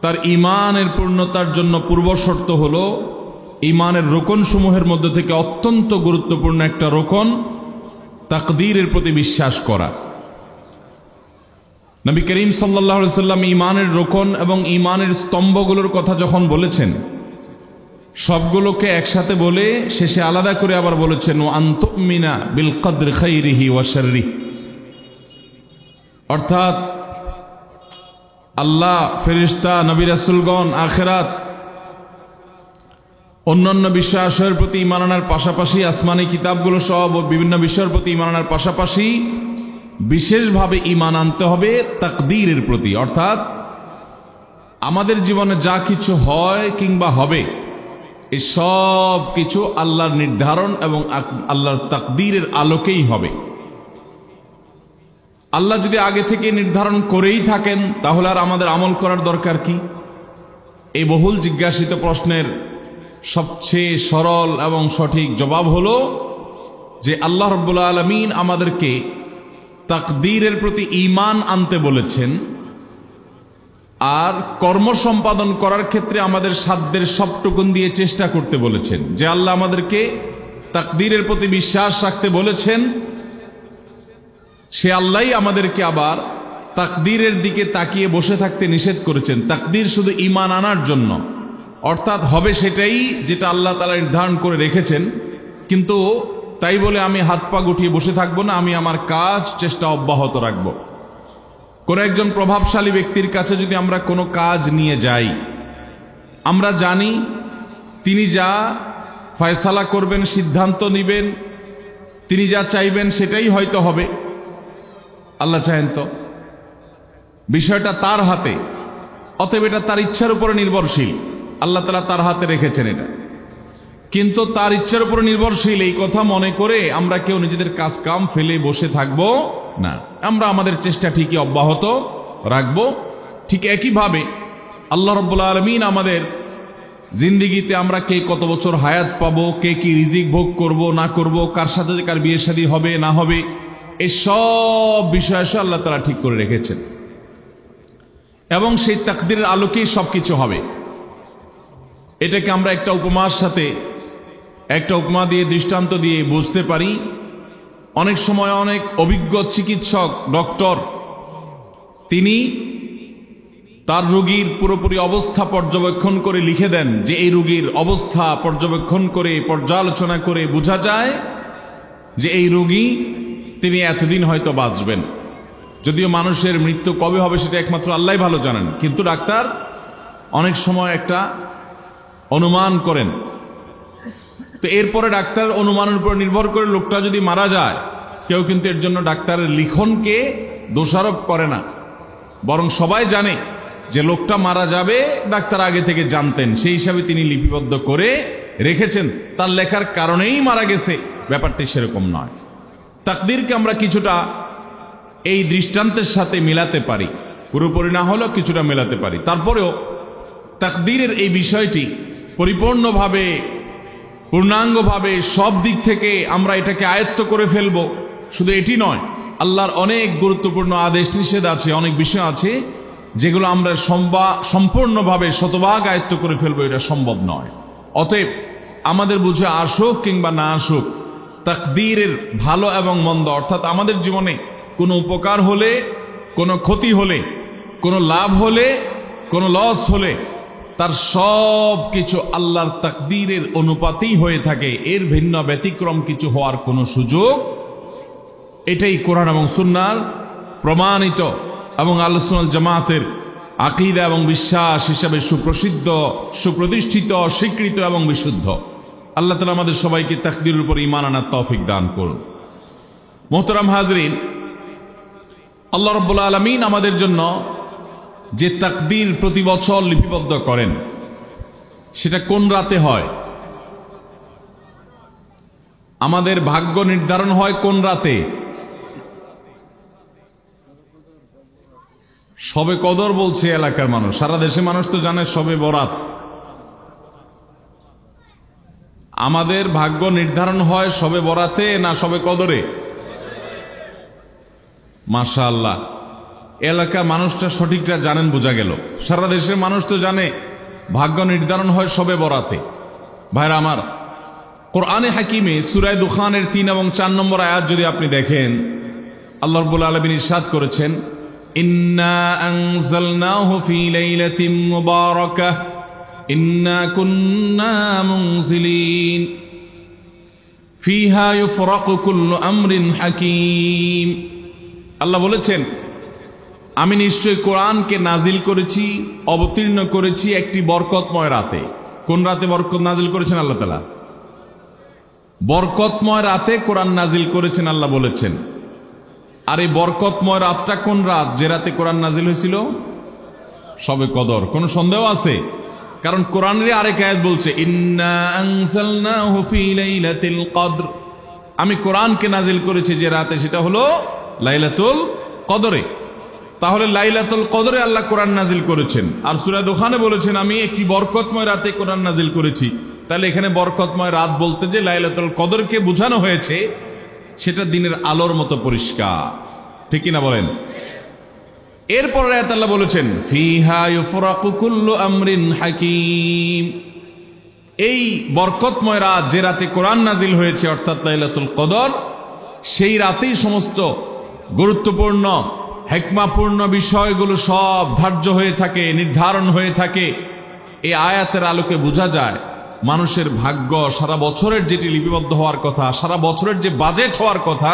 তার ইমানের পূর্ণতার জন্য পূর্ব শর্ত হলো ইমানের রোকন সমূহের মধ্যে থেকে অত্যন্ত গুরুত্বপূর্ণ একটা রোকন তাকদীরের প্রতি বিশ্বাস করা। নবী করিম সাল্লাল্লাহু আলাইহি ওয়াসাল্লাম ঈমানের রোকন এবং ঈমানের স্তম্ভগুলোর কথা যখন বলেছেন, সবগুলোকে একসাথে বলে শেষে আলাদা করে আবার বলেছেন ওয়া আন তুমিনা বিল কদরি খাইরিহি ওয়া শাররিহি, অর্থাৎ আল্লাহ, ফেরেশতা, নবী রাসূলগণ, আখিরাত, অন্যান্য বিষয়ের প্রতি ঈমান আনার পাশাপাশি আসমানি কিতাবগুলো সব বিভিন্ন বিষয়ের প্রতি ঈমান আনার পাশাপাশি বিশেষভাবে ঈমান আনতে হবে তাকদীরের প্রতি, অর্থাৎ আমাদের জীবনে যা কিছু হয় কিংবা হবে এই সব কিছু আল্লাহর নির্ধারণ এবং আল্লাহর তাকদীরের আলোকেই হবে। আল্লাহ যদি আগে থেকে নির্ধারণ করেই থাকেন তাহলে আর আমাদের আমল করার দরকার কি? এই বহুল জিজ্ঞাসিত প্রশ্নের সবচেয়ে সরল এবং সঠিক জবাব হলো যে আল্লাহ রাব্বুল আলামিন আমাদেরকে তাকদীরের প্রতি ঈমান আনতে বলেছেন, আর কর্ম সম্পাদন করার ক্ষেত্রে আমাদের সাধ্যের সবটুকুন দিয়ে চেষ্টা করতে বলেছেন। যে আল্লাহ আমাদেরকে তাকদীরের প্রতি বিশ্বাস রাখতে বলেছেন, সে আল্লাহই আমাদেরকে আবার তাকদীরের দিকে তাকিয়ে বসে থাকতে নিষেধ করেছেন। তাকদীর শুধু ঈমান আনার জন্য, অর্থাৎ হবে সেটাই যেটা আল্লাহ তাআলা নির্ধারণ করে রেখেছেন, কিন্তু তাই বলে আমি হাত পা গুটিয়ে বসে থাকবো না, আমি আমার কাজ চেষ্টা অব্যাহত রাখবো। কোন একজন প্রভাবশালী ব্যক্তির কাছে যদি আমরা কোনো কাজ নিয়ে যাই, আমরা জানি তিনি যা ফয়সালা করবেন, সিদ্ধান্ত নেবেন, তিনি যা চাইবেন সেটাই হয়তো হবে। আল্লাহ চাহেন তো, বিষয়টা তার হাতে, অতএব এটা তার ইচ্ছার উপরে নির্ভরশীল। আল্লাহ তাআলা তার হাতে রেখেছেন এটা, কিন্তু তার ইচ্ছার উপর নির্ভরশীল এই কথা মনে করে আমরা কেউ নিজেদের কাজ কাম ফেলে বসে থাকব না, আমরা আমাদের চেষ্টা ঠিকই অব্যাহত রাখব। ঠিক একইভাবে আল্লাহ রাব্বুল আলামিন আমাদের জিন্দেগিতে আমরা কে কত বছর হায়াত পাবো, কে কি রিজিক ভোগ করব না করব, কার সাথে কার বিয়ে শাদী হবে না হবে, এই সব বিষয় আল্লাহ তাআলা ঠিক করে রেখেছেন এবং সেই তাকদীরের আলোকেই সবকিছু হবে। এটাকে আমরা একটা উপমা দিয়ে দৃষ্টান্ত দিয়ে বুঝতে পারি। অনেক সময় অনেক অভিজ্ঞ চিকিৎসক, ডক্টর, তিনি তার রোগীর পুরোপুরি অবস্থা পর্যবেক্ষণ করে লিখে দেন যে এই রোগীর অবস্থা পর্যবেক্ষণ করে পর্যালোচনা করে বোঝা যায় যে এই রোগী তিনি এতদিন হয়তো বাঁচবেন। যদিও মানুষের মৃত্যু কবে হবে সেটা একমাত্র আল্লাহই ভালো জানেন, কিন্তু ডাক্তার অনেক সময় একটা অনুমান করেন। তো এরপরে ডাক্তার অনুমানের উপর নির্ভর করে লোকটা যদি মারা যায়, কেউ কিন্তু এর জন্য ডাক্তারের লিখনকে দোষারোপ করে না, বরং সবাই জানে যে লোকটা মারা যাবে, ডাক্তার আগে থেকে জানতেন, সেই হিসাবে তিনি লিপিবদ্ধ করে রেখেছেন, তার লেখার কারণেই মারা গেছে। ব্যাপারটি সেরকম নয়। তাকদীরকে আমরা কিছুটা এই দৃষ্টান্তের সাথে মিলাতে পারি, পুরোপুরি না হলেও কিছুটা মেলাতে পারি। তারপরেও তাকদীরের এই বিষয়টি পরিপূর্ণভাবে, পূর্ণাঙ্গভাবে সব দিক থেকে আমরা এটাকে আয়ত্ত করে ফেলব শুধু এটি নয়, আল্লাহর অনেক গুরুত্বপূর্ণ আদেশ নিষেধ আছে, অনেক বিষয় আছে যেগুলো আমরা সম্পূর্ণভাবে শতভাগ আয়ত্ত করে ফেলবো, এটা সম্ভব নয়। অতএব আমাদের বুঝে আসুক কিংবা না আসুক, তাকদীরের ভালো এবং মন্দ, অর্থাৎ আমাদের জীবনে কোনো উপকার হলে, কোনো ক্ষতি হলে, কোনো লাভ হলে, কোনো লস হলে, তার সব কিছু আল্লাহর তাকদীরের অনুপাতেই হয়ে থাকে, এর ভিন্ন ব্যতিক্রম কিছু হওয়ার কোনো সুযোগ। এটাই কোরআন এবং সুন্নাহর প্রমাণিত এবং আহলুস সুন্নাহ ওয়াল জামাতের আকীদা এবং বিশ্বাস হিসাবে সুপ্রসিদ্ধ, সুপ্রতিষ্ঠিত, স্বীকৃত এবং বিশুদ্ধ। আল্লাহ তাআলা আমাদের সবাইকে তাকদীরের উপর ঈমান আনার তৌফিক দান করুন। মুহতারাম হাজরিন, আল্লাহ রাব্বুল আলামিন আমাদের জন্য যে তাকদীর প্রতি বছর লিপিবদ্ধ করেন, সেটা কোন রাতে হয়? আমাদের ভাগ্য নির্ধারণ হয় কোন রাতে? শবে কদর বলছে এলাকার মানুষ, সারা দেশে মানুষ তো জানে শবে বরাত। আমাদের ভাগ্য নির্ধারণ হয় শবে বরাতে না শবে কদরে? মাশাআল্লাহ, এলাকার মানুষটা সঠিকটা জানেন, বোঝা গেল। সারা দেশের মানুষ তো জানে ভাগ্য নির্ধারণ হয় শবে বরাতে। ভাইরা আমার, কোরআনে হাকিমে সূরা দুখানের 3 এবং 4 নম্বর আয়াত যদি আপনি দেখেন, আল্লাহ রাব্বুল আলামিন ইরশাদ করেছেন, ইন্না আনজালনাহু ফি লাইলাতিন মুবারাকাহ ইন্না কুন্না মুনজিলিন ফিহা ইউফরাকু কুল্লু আমরিন হাকীম। আল্লাহ বলেছেন, আমি নিশ্চয় কোরআনকে নাজিল করেছি, অবতীর্ণ করেছি একটি বরকতময় রাতে। কোন রাতে বরকত নাজিল করেছেন আল্লাহ তাআলা? বরকতময় রাতে কোরআন নাজিল করেছেন আল্লাহ বলেছেন। আর এই বরকতময় রাতটা কোন রাত যে রাতে কোরআন নাজিল হয়েছিল? শবে কদর। কোন সন্দেহ আছে? কারণ কোরআনের আরেক আয়াত বলছে, ইন্না আনজালনাহু ফি লাইলাতিল কদর, আমি কোরআনকে নাজিল করেছি যে রাতে, সেটা হলো লাইলাতুল কদরে। তাহলে লাইলাতুল কদরে আল্লাহ কোরআন নাজিল করেছেন। আর সূরা দুখানে বলেছেন, আমি একটি বরকতময় রাতে কোরআন নাজিল করেছি। তাহলে এখানে বরকতময় রাত বলতে যে লাইলাতুল কদরকে বোঝানো হয়েছে, সেটা দিনের আলোর মতো পরিষ্কার। ঠিক কিনা বলেন? এরপর আয়াত আল্লাহ বলেছেন, ফিহা ইউফরাকু কুল্লু আমরিন হাকীম, এই বরকতময় রাত যে রাতে কোরআন নাজিল হয়েছে অর্থাৎ লাইলাতুল কদর, সেই রাতেই সমস্ত গুরুত্বপূর্ণ হিকমাপূর্ণ বিষয়গুলো সব ধার্য হয়ে থাকে, নির্ধারণ হয়ে থাকে। এই আয়াতের আলোকে বোঝা যায় মানুষের ভাগ্য সারা বছরের যেটি লিপিবদ্ধ হওয়ার কথা, সারা বছরের যে বাজেট হওয়ার কথা,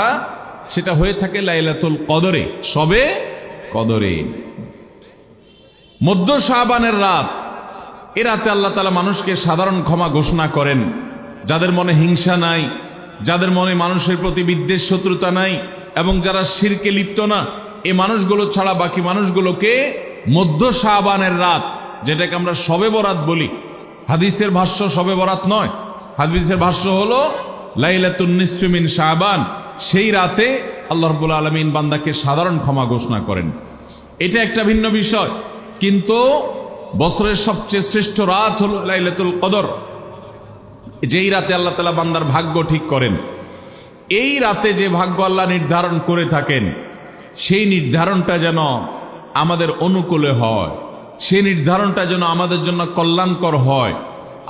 সেটা হয়ে থাকে লাইলাতুল কদরে, সবে কদরে। মধ্য শাবানের রাত, এ রাতে আল্লাহ তাআলা মানুষকে সাধারণ ক্ষমা ঘোষণা করেন। যাদের মনে হিংসা নাই, যাদের মনে মানুষের প্রতি বিদ্বেষ শত্রুতা নাই, এবং যারা শিরকে লিপ্ত না, এই মানুষগুলো ছাড়া বাকি মানুষগুলোকে মধ্য শাবানের রাত, যেটাকে আমরা শবে বরাত বলি, হাদিসের ভাষ্য শবে বরাত নয়, হাদিসের ভাষ্য হলো লাইলাতুন নিসফি মিন শাবান, সেই রাতে আল্লাহ রাব্বুল আলামিন বান্দাকে সাধারণ ক্ষমা ঘোষণা করেন। এটা একটা ভিন্ন বিষয়, কিন্তু বছরের সবচেয়ে শ্রেষ্ঠ রাত হলো লাইলাতুল কদর, যেই রাতে আল্লাহ তাআলা বান্দার ভাগ্য ঠিক করেন। এই রাতে যে ভাগ্য আল্লাহ নির্ধারণ করে থাকেন, সেই নির্ধারণটা যেন আমাদের অনুকূলে হয়, সেই নির্ধারণটা যেন আমাদের জন্য কল্যাণকর হয়।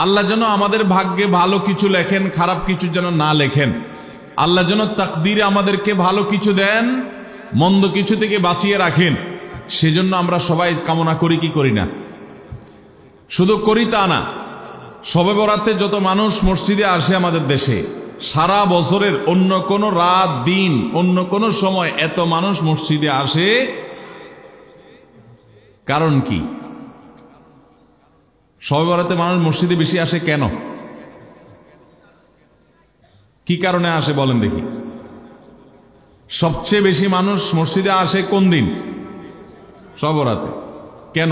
আল্লাহ যেন আমাদের ভাগ্যে ভালো কিছু লেখেন, খারাপ কিছু যেন না লেখেন। আল্লাহ যেন তাকদীরে আমাদেরকে ভালো কিছু দেন, মন্দ কিছু থেকে বাঁচিয়ে রাখেন। সেজন্য আমরা সবাই কামনা করি কি করি না? শুধু করি তা না, শবে বরাতে যত মানুষ মসজিদে আসে আমাদের দেশে, সারা বছরের অন্য কোন রাত, দিন, অন্য কোন সময় এত মানুষ মসজিদে আসে, কারণ কি? শবে বরাতে মানুষ মসজিদে বেশি আসে কেন? কি কারণে আসে বলেন দেখি? সবচেয়ে বেশি মানুষ মসজিদে আসে কোন দিন? শবে বরাতে। কেন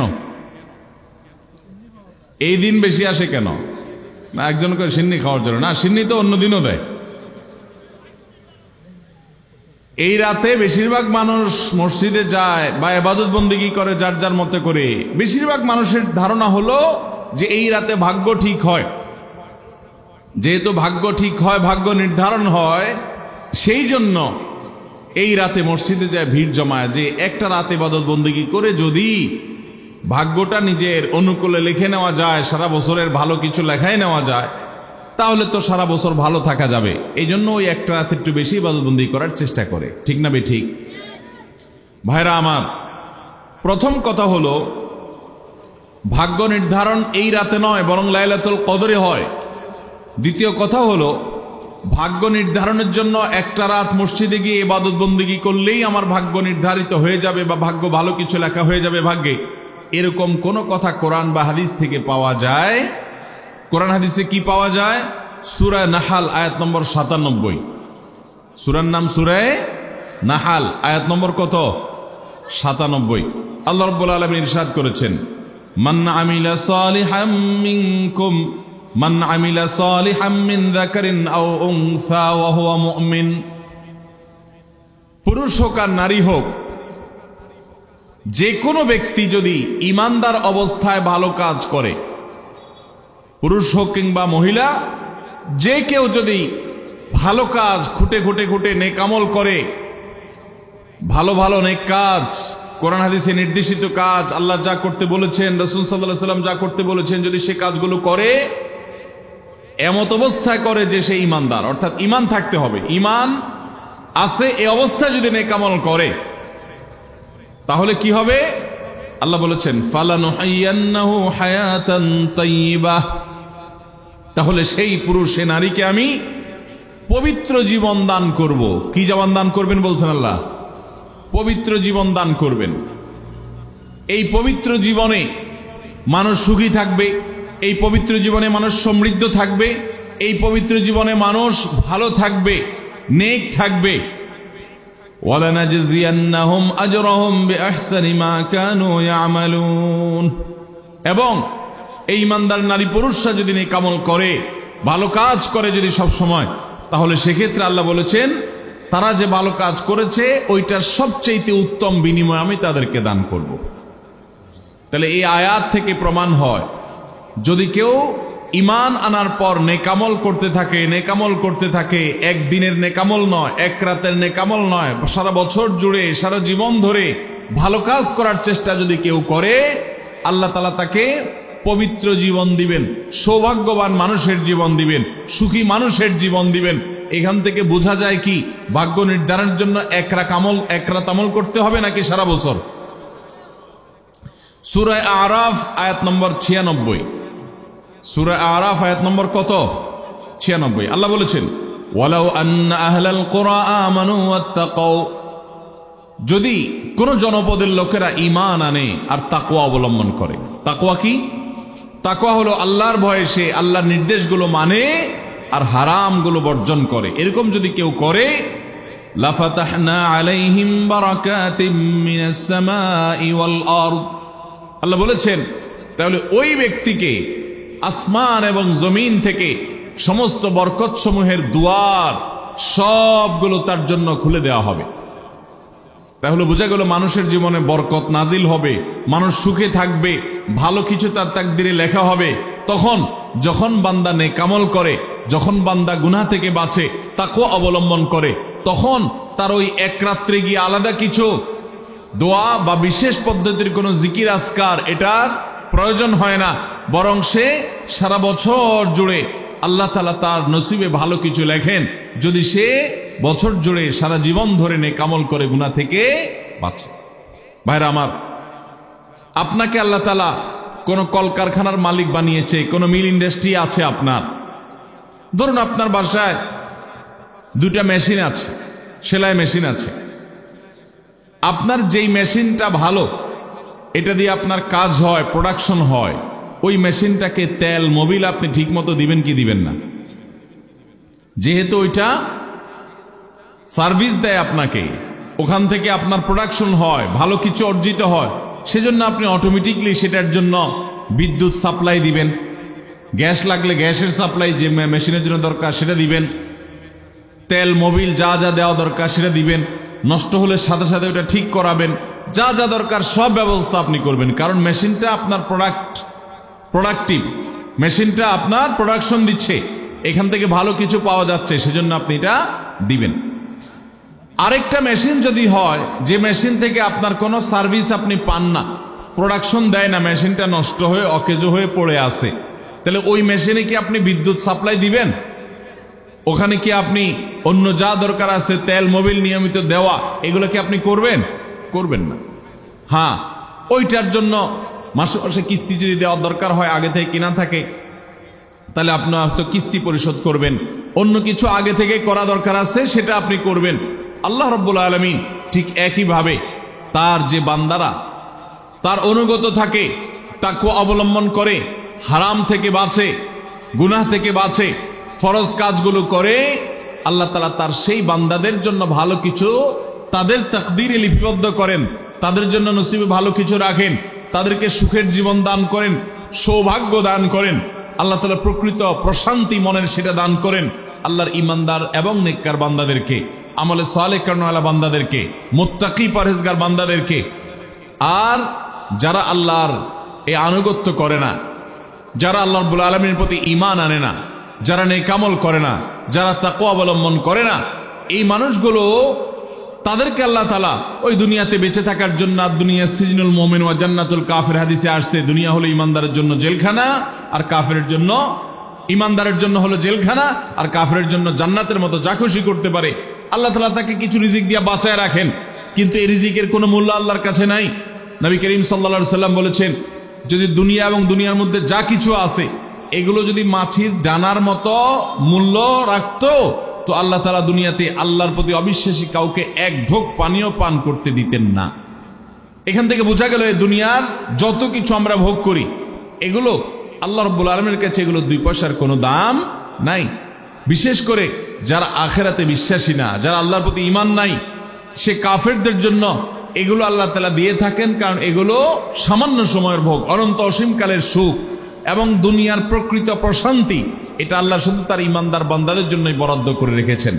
এই দিন বেশি আসে কেন? না একজন করে সিন্নি খাওয়ার জন্য? না, সিন্নি তো অন্য দিনও দেয়। এই রাতে বেশিরভাগ মানুষ মসজিদে যায় বা ইবাদত বন্দেগী করে যার যার মতে করে। বেশিরভাগ মানুষের ধারণা হলো যে এই রাতে ভাগ্য ঠিক হয়। যেহেতু ভাগ্য ঠিক হয়, ভাগ্য নির্ধারণ হয়, সেই জন্য এই রাতে মসজিদে যায়, ভিড় জমায়, যে একটা রাতে ইবাদত বন্দেগী করে যদি ভাগ্যটা নিজের অনুকূলে লিখে নেওয়া যায়, সারা বছরের ভালো কিছু লেখায় নেওয়া যায়, তাহলে তো সারা বছর ভালো থাকা যাবে। এই জন্য ওই একটা রাতে একটু বেশি ইবাদতবন্দি করার চেষ্টা করে। ঠিক না ঠিক? ভাইরা আমার, প্রথম কথা হলো ভাগ্য নির্ধারণ এই রাতে নয়, বরং লাইলাতুল কদরে হয়। দ্বিতীয় কথা হলো ভাগ্য নির্ধারণের জন্য একটা রাত মসজিদে গিয়ে ইবাদত বন্দেগী করলেই আমার ভাগ্য নির্ধারিত হয়ে যাবে বা ভাগ্য ভালো কিছু লেখা হয়ে যাবে ভাগ্যে, এরকম কোন কথা কোরআন বা হাদিস থেকে পাওয়া যায়? কোরআন হাদিসে কি পাওয়া যায়? সূরা নাহাল আয়াত নম্বর 97। সূরার নাম সূরা নাহাল, আয়াত নম্বর কত? 97। আল্লাহ রাব্বুল আলামিন ইরশাদ করেছেন, মান আমিলা সালিহাম মিনকুম মান আমিলা সালিহাম মিন যাকারিন আও উনসা ওয়া হুয়া মুমিন। পুরুষ হোক আর নারী হোক, যে কোনো ব্যক্তি যদি ঈমানদার অবস্থায় ভালো কাজ করে, পুরুষ হোক কিংবা মহিলা, যে কেউ যদি ভালো কাজ খুঁটে খুঁটে খুঁটে নেক আমল করে, ভালো ভালো নেক কাজ, কোরআন হাদিসে নির্দেশিত কাজ, আল্লাহ যা করতে বলেছেন, রাসূল সাল্লাল্লাহু আলাইহি ওয়াসাল্লাম যা করতে বলেছেন, যদি সে কাজগুলো করে, এমত অবস্থায় করে যে সে ঈমানদার, অর্থাৎ ঈমান থাকতে হবে, ঈমান আছে এই অবস্থায় যদি নেক আমল করে, তাহলে কি হবে? আল্লাহ বলেছেন ফালানুহাইয়ান্নাহু হায়াতান তাইয়্যিবাহ, তাহলে সেই পুরুষ সে নারীকে আমি পবিত্র জীবন দান করব। কি জীবন দান করবেন বলছেন আল্লাহ? পবিত্র জীবন দান করবেন। এই পবিত্র জীবনে মানুষ সুখী থাকবে, এই পবিত্র জীবনে মানুষ সমৃদ্ধ থাকবে, এই পবিত্র জীবনে মানুষ ভালো থাকবে, নেক থাকবে। ওয়ালানাজজিয়ান্নাহুম আজরাহুম বিআহসানি মা কানু ইয়ামালুন, এবং এই ইমানদার নারী পুরুষরা যদি নেক আমল করে, ভালো কাজ করে যদি সব সময়, তাহলে সেক্ষেত্রে আল্লাহ বলেছেন তারা যে ভালো কাজ করেছে ওইটার সবচেয়ে উত্তম বিনিময় আমি তাদেরকে দান করব। তাহলে এই আয়াত থেকে প্রমাণ হয়, যদি কেউ ঈমান আনার পর নেকামল করতে থাকে, নেকামল করতে থাকে, একদিনের নেকামল নয়, এক রাতের নেকামল নয়, সারা বছর জুড়ে সারা জীবন ধরে ভালো কাজ করার চেষ্টা যদি কেউ করে, আল্লাহ তাআলা তাকে পবিত্র জীবন দিবেন, সৌভাগ্যবান মানুষের জীবন দিবেন, সুখী মানুষের জীবন দিবেন। এখান থেকে বোঝা যায় কি ভাগ্য নির্ধারণের জন্য এক রাত আমল করতে হবে নাকি সারা বছর? সূরা আরাফ আয়াত নম্বর 96, সূরা আরাফ আয়াত নম্বর কত? 96। আল্লাহ বলেছেন ওয়ালাউ আন্না আহলাল কুরা আমানু ওয়াত্তাকাউ, যদি কোন জনপদের লোকেরা ঈমান আনে আর তাকওয়া অবলম্বন করে। তাকওয়া কি? তাকওয়া হলো আল্লাহর ভয়ে সে আল্লাহর নির্দেশগুলো মানে আর হারামগুলো বর্জন করে। এরকম যদি কেউ করে, লাফাতাহনা আলাইহিম বারাকাতিম মিনাস সামাই ওয়াল আরদ, আল্লাহ বলেছেন তাহলে ওই ব্যক্তিকে আসমান এবং জমিন থেকে সমস্ত বরকত সমূহের দুয়ার সবগুলো তার জন্য খুলে দেওয়া হবে। তাহলে বোঝা গেল মানুষের জীবনে বরকত নাজিল হবে, মানুষ সুখে থাকবে, ভালো কিছু তার তাকদিরে লেখা হবে। তখন যখন বান্দা নেকামল করে, যখন বান্দা গুনাহ থেকে বাঁচে, তাকওয়া অবলম্বন করে, তখন তার ওই এক রাত্রে গিয়ে আলাদা কিছু দোয়া বা বিশেষ পদ্ধতির কোনো জিকির আজকার এটার প্রয়োজন হয় না, বরং সে সারা বছর জুড়ে আল্লাহ তাআলা তার নসিবে ভালো কিছু লেখেন যদি সে বছর জুড়ে সারা জীবন ধরে নেকামল করে গুনাহ থেকে বাঁচে। ভাইরা আমার, আপনাকে আল্লাহ তাআলা কোন কলকারখানার মালিক বানিয়েছে, কোন মিল ইন্ডাস্ট্রি আছে আপনার। ধরুন আপনার বাসায় দুটা মেশিন আছে, সেলাই মেশিন আছে। আপনার যেই মেশিনটা ভালো, এটা দিয়ে আপনার কাজ হয়, প্রোডাকশন হয়, ওই মেশিনটাকে তেল মোবিল আপনি ঠিক মতো দিবেন কি দিবেন না? যেহেতু ওইটা সার্ভিস দেয় আপনাকে, ওখান থেকে আপনার প্রোডাকশন হয়, ভালো কিছু অর্জিত হয়, সেজন্য আপনি অটোমেটিকলি সেটার জন্য বিদ্যুৎ সাপ্লাই দিবেন, গ্যাস লাগলে গ্যাসের সাপ্লাই যে মেশিনের জন্য দরকার সেটা দিবেন, তেল মোবিল যা যা দেওয়া দরকার সেটা দিবেন, নষ্ট হলে সাথে সাথে ওটা ঠিক করাবেন, যা যা দরকার সব ব্যবস্থা আপনি করবেন। কারণ মেশিনটা আপনার প্রোডাক্টিভ, মেশিনটা আপনার প্রোডাকশন দিচ্ছে, এখান থেকে ভালো কিছু পাওয়া যাচ্ছে, সেজন্য আপনি এটা দিবেন। আরেকটা মেশিন যদি হয় যে মেশিন থেকে আপনার কোনো সার্ভিস আপনি পান না, প্রোডাকশন দেয় না, মেশিনটা নষ্ট হয়ে অকেজো হয়ে পড়ে আছে, তাহলে ওই মেশিনে কি আপনি বিদ্যুৎ সাপ্লাই দিবেন? ওখানে কি আপনি অন্য যা দরকার আছে তেল মোবিল নিয়মিত দেওয়া, এগুলো কি আপনি করবেন? করবেন না। হ্যাঁ, ওইটার জন্য মাসে মাসে কিস্তি যদি দেওয়ার দরকার হয়, আগে থেকে কিনা থাকে, তাহলে আপনার হয়তো কিস্তি পরিশোধ করবেন। অন্য কিছু আগে থেকে করা দরকার আছে সেটা আপনি করবেন। আল্লাহ রাব্বুল আলামিন ঠিক একইভাবে তার যে বান্দারা তার অনুগত থাকে, তাকওয়া অবলম্বন করে, হারাম থেকে বাঁচে, গুনাহ থেকে বাঁচে, ফরজ কাজগুলো করে, আল্লাহ তাআলা তার সেই বান্দাদের জন্য ভালো কিছু তাদের তাকদীরে লিপিবদ্ধ করেন, তাদের জন্য নসিবে ভালো কিছু রাখেন, তাদেরকে সুখের জীবন দান করেন, সৌভাগ্য দান করেন। আল্লাহ তাআলা প্রকৃত প্রশান্তি মনের সেটা দান করেন আল্লাহর ঈমানদার এবং নেককার বান্দাদেরকে, আমলে সালেহ কর্মওয়ালা বান্দাদেরকে, মুত্তাকি পরহেজগার বান্দাদেরকে। আর যারা আল্লাহর এই আনুগত্য করে না, যারা আল্লাহ রাব্বুল আলামিনের প্রতি ঈমান আনে না, যারা নেকামল করে না, যারা তাকওয়া অবলম্বন করে না, এই মানুষগুলো তাদেরকে আল্লাহ তাআলা ওই দুনিয়াতে বেঁচে থাকার জন্য, দুনিয়া সিজনুল মুমিন ওয়া জান্নাতুল কাফির হাদিসে আসছে, দুনিয়া হলো ঈমানদারের জন্য জেলখানা আর কাফিরের জন্য, ঈমানদারের জন্য হলো জেলখানা আর কাফিরের জন্য জান্নাতের মতো যা খুশি করতে পারে। আল্লাহ তাআলা তাকে কিছু রিজিক দিয়ে বাঁচায় রাখেন, কিন্তু এই রিজিকের কোনো মূল্য আল্লাহর কাছে নাই। নবী করিম সাল্লাল্লাহু আলাইহি সাল্লাম বলেছেন, যদি দুনিয়া এবং দুনিয়ার মধ্যে যা কিছু আছে এগুলো যদি মাছির ডানার মতো মূল্য রাখতো, তো আল্লাহ তাআলা দুনিয়াতে আল্লাহর প্রতি অবিশ্বাসী কাউকে এক ঢোক পানিও পান করতে দিতেন না। এখান থেকে বোঝা গেল এই দুনিয়ার যত কিছু আমরা ভোগ করি এগুলো আল্লাহ রাব্বুল আলামিনের কাছে এগুলো 2 পয়সার কোনো দাম নাই। বিশেষ করে যারা আখিরাতে বিশ্বাসী না, যারা আল্লাহর প্রতি ঈমান নাই, সে কাফেরদের জন্য এগুলো আল্লাহ তাআলা দিয়ে থাকেন, কারণ এগুলো সামান্য সময়ের ভোগ, অনন্ত অসীমকালের সুখ এবং দুনিয়ার প্রকৃত প্রশান্তি, এটা আল্লাহ শুধু তার ঈমানদার বান্দাদের জন্যই বরাদ্দ করে রেখেছেন।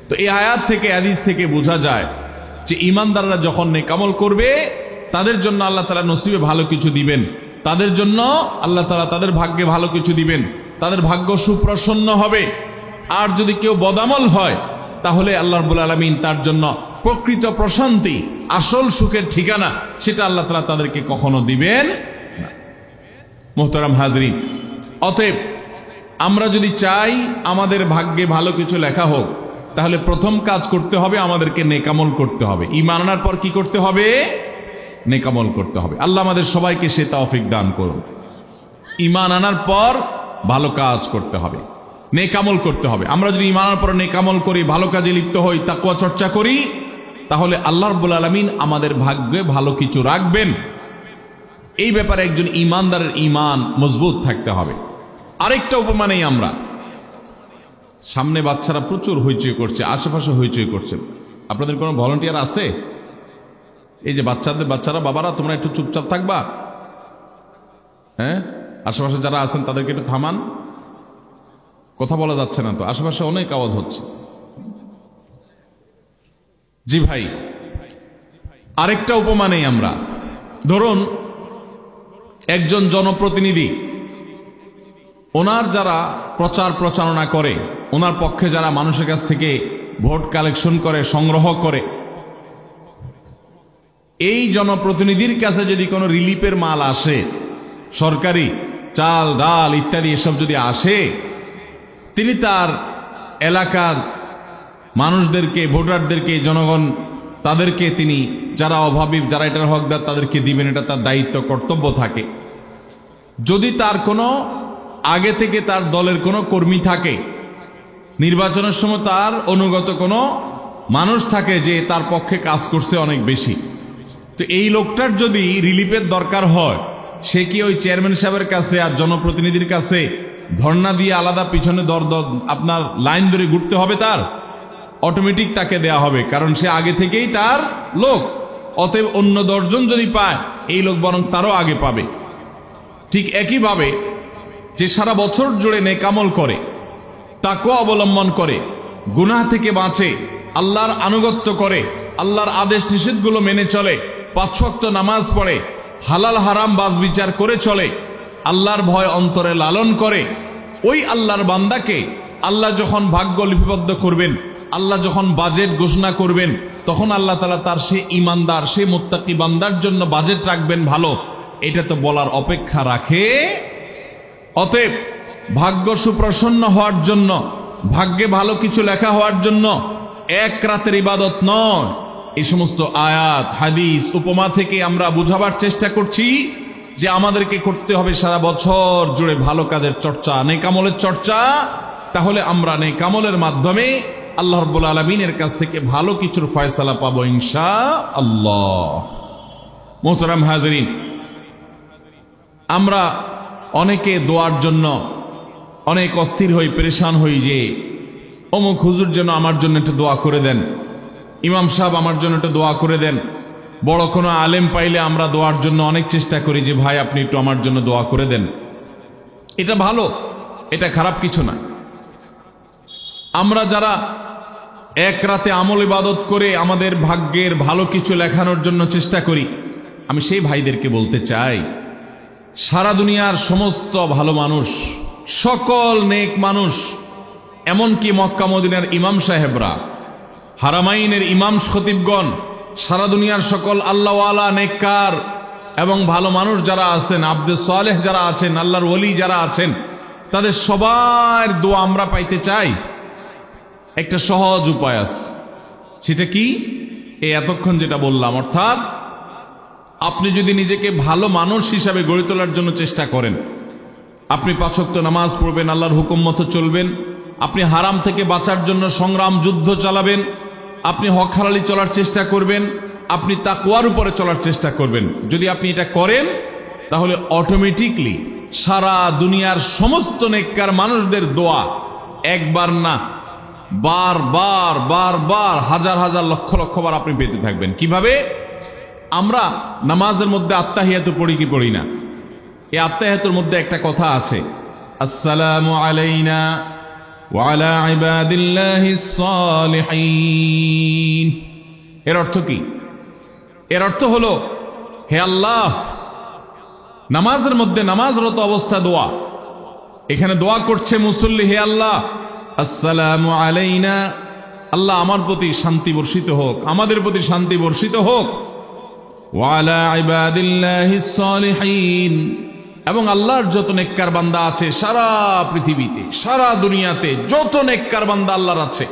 তো এই আয়াত থেকে, হাদিস থেকে বোঝা যায় যে ঈমানদাররা যখন নেক আমল করবে তাদের জন্য আল্লাহ তাআলা নসিবে ভালো কিছু দিবেন, তাদের জন্য আল্লাহ তাআলা তাদের ভাগ্যে ভালো কিছু দিবেন, তাদের ভাগ্য সুপ্রসন্ন হবে। আর যদি কেউ বদামল হয় তাহলে আল্লাহ রাব্বুল আলামিন তার জন্য প্রকৃত প্রশান্তি, আসল সুখের ঠিকানা, সেটা আল্লাহ তাআলা তাদেরকে কখনো দিবেন না। মুহতারাম হাজরিন, অতএব আমরা যদি চাই আমাদের ভাগ্যে ভালো কিছু লেখা হোক, তাহলে প্রথম কাজ করতে হবে, আমাদেরকে নেক আমল করতে হবে। ঈমান আনার পর কি করতে হবে? নেক আমল করতে হবে। আল্লাহ আমাদের সবাইকে সে তৌফিক দান করুন। ঈমান আনার পর ভালো কাজ করতে হবে, নেক আমল করতে হবে। আমরা যদি ঈমান আনার পর নেক আমল করি, ভালো কাজে লিপ্ত হই, তাকওয়া চর্চা করি, তাহলে আল্লাহ রাব্বুল আলামিন আমাদের ভাগ্যে ভালো কিছু রাখবেন। এই ব্যাপারে একজন ঈমানদারের ঈমান মজবুত থাকতে হবে। আরেকটা উপমা নেই আমরা, সামনে বাচ্চারা প্রচুর হইচই করছে, আশেপাশে হইচই করছে, আপনাদের কোনো ভলান্টিয়ার আছে? এই যে বাচ্চারা, বাবারা তোমরা একটু চুপচাপ থাকবা, হ্যাঁ? আশেপাশে যারা আছেন তাদেরকে একটু থামান, কথা বলা যাচ্ছে না তো, আশেপাশে অনেক আওয়াজ হচ্ছে। জি ভাই, আরেকটা উপমা নেই আমরা। ধরুন একজন জনপ্রতিনিধি, ওনার যারা প্রচার প্রচারণা করে, ওনার পক্ষে যারা মানুষের কাছ থেকে ভোট কালেকশন করে, সংগ্রহ করে, এই জনপ্রতিনিধির কাছে যদি কোনো রিলিফের মাল আসে, সরকারি চাল ডাল ইত্যাদি এসব যদি আসে, তিনি তার এলাকার মানুষদেরকে, ভোটারদেরকে, জনগণ তাদেরকে তিনি, যারা অভাবী, যারা এটার হকদার, তাদেরকে দিবেন, এটা তার দায়িত্ব, কর্তব্য থাকে। যদি তার কোনো আগে থেকে তার দলের কোনো কর্মী থাকে, নির্বাচনের সময় তার অনুগত কোনো মানুষ থাকে যে তার পক্ষে কাজ করছে অনেক বেশি, তো এই লোকটার যদি রিলিফের দরকার হয়, সে কি ওই চেয়ারম্যান সাহেবের কাছে আর জনপ্রতিনিধির কাছে ধর্ণা দিয়ে আলাদা পিছনে আপনার লাইন ধরে ঘুরতে হবে? তার অটোমেটিক তাকে দেয়া হবে, কারণ সে আগে থেকেই তার লোক। অতএব অন্য 10 জন যদি পায়, এই লোক বরং তারও আগে পাবে। ঠিক একইভাবে যে সারা বছর জুড়ে নেক আমল করে, তাকওয়া অবলম্বন করে, গুনাহ থেকে বাঁচে, আল্লাহর আনুগত্য করে, আল্লাহর আদেশ নিষেধগুলো মেনে চলে, 5 ওয়াক্ত নামাজ পড়ে, হালাল হারাম বাজ বিচার করে চলে, আল্লাহর ভয় অন্তরে লালন করে, ওই আল্লাহর বান্দাকে আল্লাহ যখন ভাগ্য লিপিবদ্ধ করবেন, আল্লাহ যখন বাজেট ঘোষণা করবেন, তখন আল্লাহ তাআলা তার সে ঈমানদার, সে মুত্তাকি বান্দার জন্য বাজেট রাখবেন ভালো, এটা তো বলার অপেক্ষা রাখে। অতএব ভাগ্য সুপ্রসন্ন হওয়ার জন্য, ভাগ্যে ভালো কিছু লেখা হওয়ার জন্য এক রাতের ইবাদত নয়, এই সমস্ত আয়াত, হাদিস, উপমা থেকে আমরা বুঝাবার চেষ্টা করছি যে আমাদেরকে করতে হবে সারা বছর জুড়ে ভালো কাজের চর্চা, নেক আমলের চর্চা। তাহলে আমরা নেক আমলের মাধ্যমে আল্লাহ রাব্বুল আলামিনের কাছ থেকে ভালো কিছুর ফয়সালা পাবো ইনশাআল্লাহ। মুহতারাম হাজরিন, আমরা অনেকে দোয়ার জন্য অনেক অস্থির হই, পেরেশান হই যে অমুক হুজুর যেন আমার জন্য একটু দোয়া করে দেন, ইমাম সাহেব আমার জন্য একটু দোয়া করে দেন। বড় কোনো আলেম পাইলে আমরা দোয়ার জন্য অনেক চেষ্টা করি যে ভাই আপনি একটু আমার জন্য দোয়া করে দেন। এটা ভালো, এটা খারাপ কিছু না। আমরা যারা এক রাতে আমল ইবাদত করে আমাদের ভাগ্যের ভালো কিছু লেখানোর জন্য চেষ্টা করি, আমি সেই ভাইদেরকে বলতে চাই, সারা দুনিয়ার সমস্ত ভালো মানুষ, সকল নেক মানুষ, এমনকি মক্কা মদিনার ইমাম সাহেবরা, হারামাইনের ইমাম খতিবগণ, সারা দুনিয়ার সকল আল্লাহওয়ালা, নেককার এবং ভালো মানুষ যারা আছেন, আব্দে সালেহ যারা আছেন, আল্লাহর ওলি যারা আছেন, তাদের সবার দোয়া আমরা পাইতে চাই। একটা সহজ উপায় আছে, সেটা কি? এই এতক্ষণ যেটা বললাম, অর্থাৎ আপনি যদি নিজেকে ভালো মানুষ হিসাবে গড়ে তোলার জন্য চেষ্টা করেন, আপনি 5 ওয়াক্ত নামাজ পড়বেন, আল্লাহর হুকুম মতো চলবেন, আপনি হারাম থেকে বাঁচার জন্য সংগ্রাম যুদ্ধ চালাবেন, আপনি হক হালালি চলার চেষ্টা করবেন, আপনি তাকওয়ার উপরে চলার চেষ্টা করবেন। যদি আপনি এটা করেন তাহলে অটোমেটিকলি সারা দুনিয়ার সমস্ত নেককার মানুষদের দোয়া একবার না বারবার বারবার হাজার হাজার লক্ষ লক্ষ বার আপনি পেতে থাকবেন। কিভাবে? আমরা নামাজের মধ্যে আত্তাহিয়াতু পড়ি কি পড়ি না? এই আত্তাহিয়াতুর মধ্যে একটা কথা আছে, আসসালামু আলাইনা ওয়া আলা ইবাদিল্লাহিস সালিহিন। এর অর্থ কি? এর অর্থ হলো, হে আল্লাহ, নামাজের মধ্যে নামাজরত অবস্থা দোয়া, এখানে দোয়া করছে মুসল্লি, হে আল্লাহ আসসালামু আলাইনা, আল্লাহ আমার প্রতি শান্তি বর্ষিত হোক, আমাদের প্রতি শান্তি বর্ষিত হোক, ওয়া আলা ইবাদিল্লাহিস সালিহিন, এবং আল্লাহর যত নেককার বান্দা আছে সারা পৃথিবীতে, সারা দুনিয়াতে যত নেককার বান্দা আল্লাহর আছে,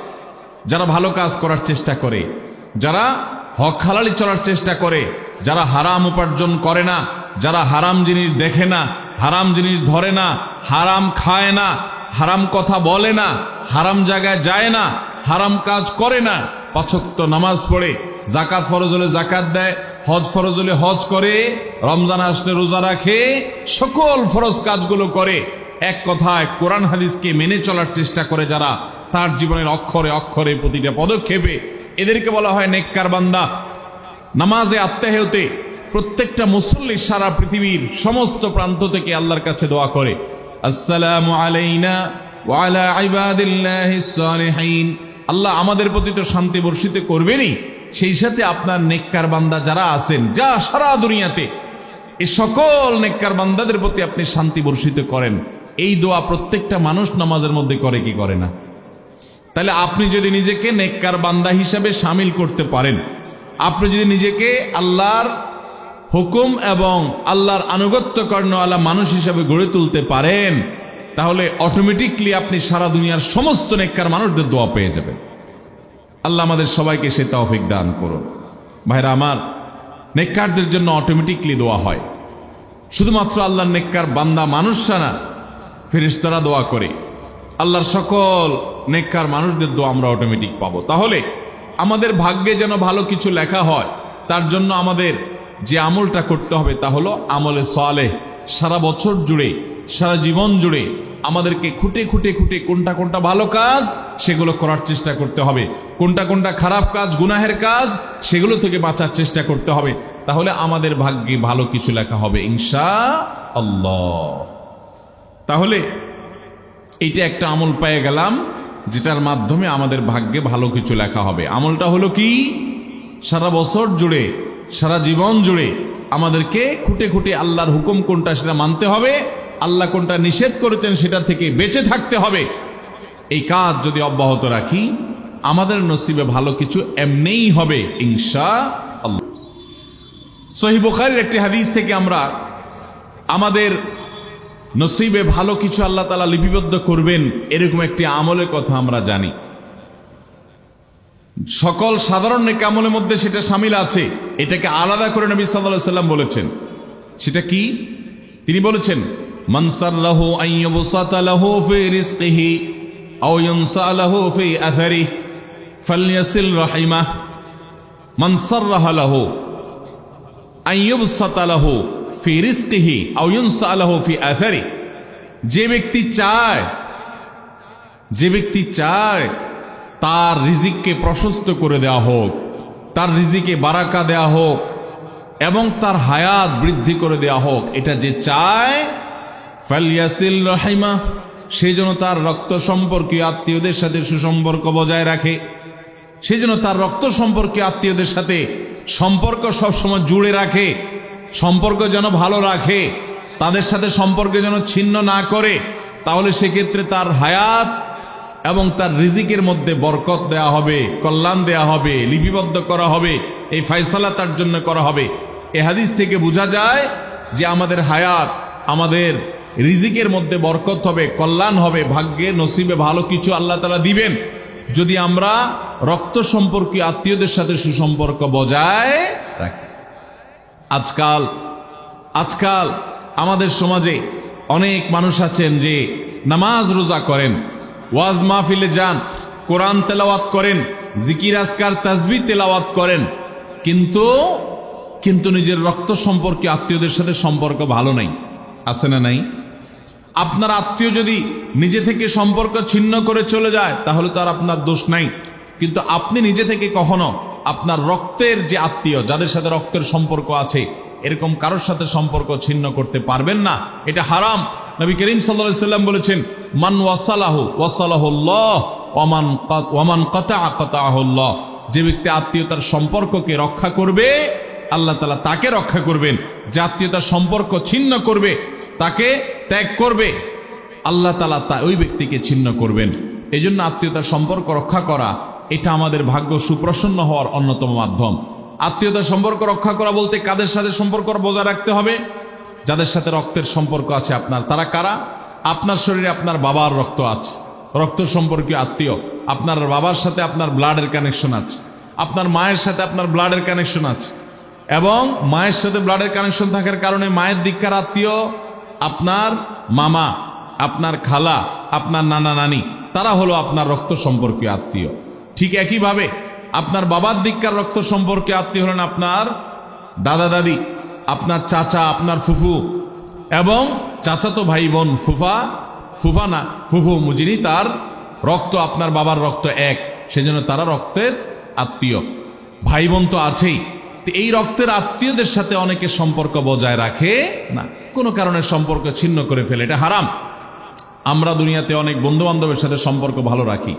যারা ভালো কাজ করার চেষ্টা করে, যারা হক হালালি চলার চেষ্টা করে, যারা হারাম উপার্জন করে না, যারা হারাম জিনিস দেখে না, হারাম জিনিস ধরে না, হারাম খায় না, হারাম কথা বলে না, হারাম জায়গায় যায় না, হারাম কাজ করে না, 5 ওয়াক্ত নামাজ পড়ে, যাকাত ফরজ হলে যাকাত দেয়, হজ ফরজ হলে হজ করে, রমজান আসলে রোজা রাখে, সকল ফরজ কাজগুলো করে, এক কথায় কোরআন হাদিসকে মেনে চলার চেষ্টা করে যারা, তার জীবনের অক্ষরে অক্ষরে প্রতিটা পদক্ষেপে, এদেরকে বলা হয় নেককার বান্দা। নামাজে আত্তাহিয়াতে প্রত্যেকটা মুসল্লি সারা পৃথিবীর সমস্ত প্রান্ত থেকে আল্লাহর কাছে দোয়া করে, আসসালামু আলাইনা ওয়া আলা ইবাদিল্লাহিস সালিহিন, আল্লাহ আমাদের প্রতি তো শান্তি বর্ষিত করবেনই, সেই সাথে আপনার নেককার বান্দা যারা আছেন, যা সারা দুনিয়াতে, এই সকল নেককার বান্দাদের প্রতি আপনি শান্তি বর্ষিত করেন। এই দোয়া প্রত্যেকটা মানুষ নামাজের মধ্যে করে কি করে না? তাহলে আপনি যদি নিজেকে নেককার বান্দা হিসাবে শামিল করতে পারেন, আপনি যদি নিজেকে আল্লাহর হুকুম এবং আল্লাহর আনুগত্য কর্ণওয়ালা মানুষ হিসাবে গড়ে তুলতে পারেন, তাহলে অটোমেটিকলি আপনি সারা দুনিয়ার সমস্ত নেককার মানুষদের দোয়া পেয়ে যাবেন। আল্লাহ আমাদের সবাইকে সে তৌফিক দান করুন। ভাইরা আমার, নেককারদের জন্য অটোমেটিকলি দোয়া হয়। শুধুমাত্র আল্লাহর নেককার বান্দা মানুষরা না, ফেরেশতারা দোয়া করে। আল্লাহর সকল নেককার মানুষদের দোয়া আমরা অটোমেটিক পাবো। তাহলে আমাদের ভাগ্যে যেন ভালো কিছু লেখা হয়, তার জন্য আমাদের যে আমলটা করতে হবে তা হলো আমলে সালেহ। সারা বছর জুড়ে, সারা জীবন জুড়ে আমাদেরকে খুঁটে খুঁটে খুঁটে কোনটা কোনটা ভালো কাজ সেগুলো করার চেষ্টা করতে হবে, কোনটা কোনটা খারাপ কাজ, গুনাহের কাজ, সেগুলো থেকে বাঁচার চেষ্টা করতে হবে। তাহলে আমাদের ভাগ্যে ভালো কিছু লেখা হবে ইনশাআল্লাহ। তাহলে এইটা একটা আমল পেয়ে গেলাম, যেটার মাধ্যমে আমাদের ভাগ্যে ভালো কিছু লেখা হবে। আমলটা হলো কি? সারা বছর জুড়ে, সারা জীবন জুড়ে আমাদেরকে খুঁটে খুঁটে আল্লাহর হুকুম কোনটা সেটা মানতে হবে, আল্লাহ কোনটা নিষেধ করেছেন সেটা থেকে বেঁচে থাকতে হবে। এই কাজ যদি অব্যাহত রাখি, আমাদের নসিবে ভালো কিছু এমনিই হবে ইনশাআল্লাহ। সহিহ বুখারীর একটি হাদিস থেকে আমরা আমাদের নসিবে ভালো কিছু আল্লাহ তাআলা লিপিবদ্ধ করবেন এরকম একটি আমলের কথা আমরা জানি। সকল সাধারণ নেক আমলের মধ্যে সেটা শামিল আছে, এটাকে আলাদা করে নবী সাল্লাল্লাহু আলাইহি ওয়াসাল্লাম বলেছেন। সেটা কি? তিনি বলেছেন, মান সাররাহু আন ইউবসাতা লাহু ফি রিজকিহি আও ইউনসা লাহু ফি আথারিহি ফালইয়াসিল রাহিমাহ। মান সাররাহা লাহু আন ইউবসাতা লাহু ফি রিজকিহি আও ইউনসা লাহু ফি আথারিহি, যে ব্যক্তি চায় তার রিজিককে প্রশস্ত করে দেওয়া হোক, তার রিজিকে বারাকা দেওয়া হোক এবং তার হায়াত বৃদ্ধি করে দেওয়া হোক, এটা যে চায়, ফালইয়াসিল রাহিমা, সে যেন তার রক্ত সম্পর্কীয় আত্মীয়দের সাথে সুসম্পর্ক বজায় রাখে, সে যেন তার রক্ত সম্পর্কীয় আত্মীয়দের সাথে সম্পর্ক সবসময় জুড়ে রাখে, সম্পর্ক যেন ভালো রাখে, তাদের সাথে সম্পর্ক যেন ছিন্ন না করে। তাহলে সেক্ষেত্রে তার হায়াত এবং তার রিজিকের মধ্যে বরকত দেয়া হবে, কল্যাণ দেয়া হবে, লিপিবদ্ধ করা হবে, এই ফয়সালা তার জন্য করা হবে। এই হাদিস থেকে বোঝা যায় যে আমাদের হায়াত, আমাদের রিজিকের মধ্যে বরকত হবে, কল্যাণ হবে, ভাগ্যে নসিবে ভালো কিছু আল্লাহ তাআলা দিবেন। যদি আমরা রক্ত সম্পর্কীয় আত্মীয়দের সাথে সুসম্পর্ক বজায় রাখি। আজকাল আমাদের সমাজে অনেক মানুষ আছেন যে নামাজ রোজা করেন, ওয়াজ মাহফিলে যান, কোরআন তেলাওয়াত করেন, জিকির আজকার তাসবিহ তেলাওয়াত করেন, কিন্তু নিজের রক্ত সম্পর্কে আত্মীয়দের সাথে সম্পর্ক ভালো নাই। আছে না নাই? আপনার আত্মীয় যদি নিজে থেকে সম্পর্ক ছিন্ন করে চলে যায় তাহলে তো আর আপনার দোষ নাই, কিন্তু আপনি নিজে থেকে কখনো আপনার রক্তের যে আত্মীয়, যাদের সাথে রক্তের সম্পর্ক আছে, এরকম কারোর সাথে সম্পর্ক ছিন্ন করতে পারবেন না। এটা হারাম। নবী করিম সাল্লাল্লাহু আলাইহি ওয়াসাল্লাম বলেছেন, মান ওয়াসালাহুল্লাহ ওয়া মান কাতাআহুল্লাহ। যে ব্যক্তি আত্মীয়তার সম্পর্ককে রক্ষা করবে, আল্লাহ তাআলা তাকে রক্ষা করবেন। যে আত্মীয়তার সম্পর্ক ছিন্ন করবে, তাকে ত্যাগ করবে, আল্লাহ তাআলা ওই ব্যক্তিকে ছিন্ন করবেন। এই জন্য আত্মীয়তার সম্পর্ক রক্ষা করা এটা আমাদের ভাগ্য সুপ্রসন্ন হওয়ার অন্যতম মাধ্যম। আত্মীয়তার সম্পর্ক রক্ষা করা বলতে কাদের সাথে সম্পর্ক বজায় রাখতে হবে? যাদের সাথে রক্তের সম্পর্ক আছে আপনার। তারা কারা? আপনার শরীরে আপনার বাবার রক্ত আছে, রক্ত সম্পর্কীয় আত্মীয়। আপনার বাবার সাথে আপনার ব্লাডের কানেকশন আছে, আপনার মায়ের সাথে আপনার ব্লাডের কানেকশন আছে, এবং মায়ের সাথে ব্লাডের কানেকশন থাকার কারণে মায়ের দিককার আত্মীয় আপনার মামা, আপনার খালা, আপনার নানা নানি, তারা হলো আপনার রক্ত সম্পর্কীয় আত্মীয়। ঠিক একইভাবে আপনার বাবার দিককার রক্ত সম্পর্কে আত্মীয় হলেন আপনার দাদা দাদি, আপনার চাচা, আপনার ফুফু, এবং চাচাতো ভাই বোন, ফুফা না ফুফু, যিনি তার রক্ত আপনার বাবার রক্ত এক, সেজন্য তারা রক্তের আত্মীয়। ভাই বোন তো আছেই। এই রক্তের আত্মীয়দের সাথে অনেকে সম্পর্ক বজায় রাখে না, কোনো কারণে সম্পর্ক ছিন্ন করে ফেলে। এটা হারাম। আমরা দুনিয়াতে অনেক বন্ধু বান্ধবের সাথে সম্পর্ক ভালো রাখি,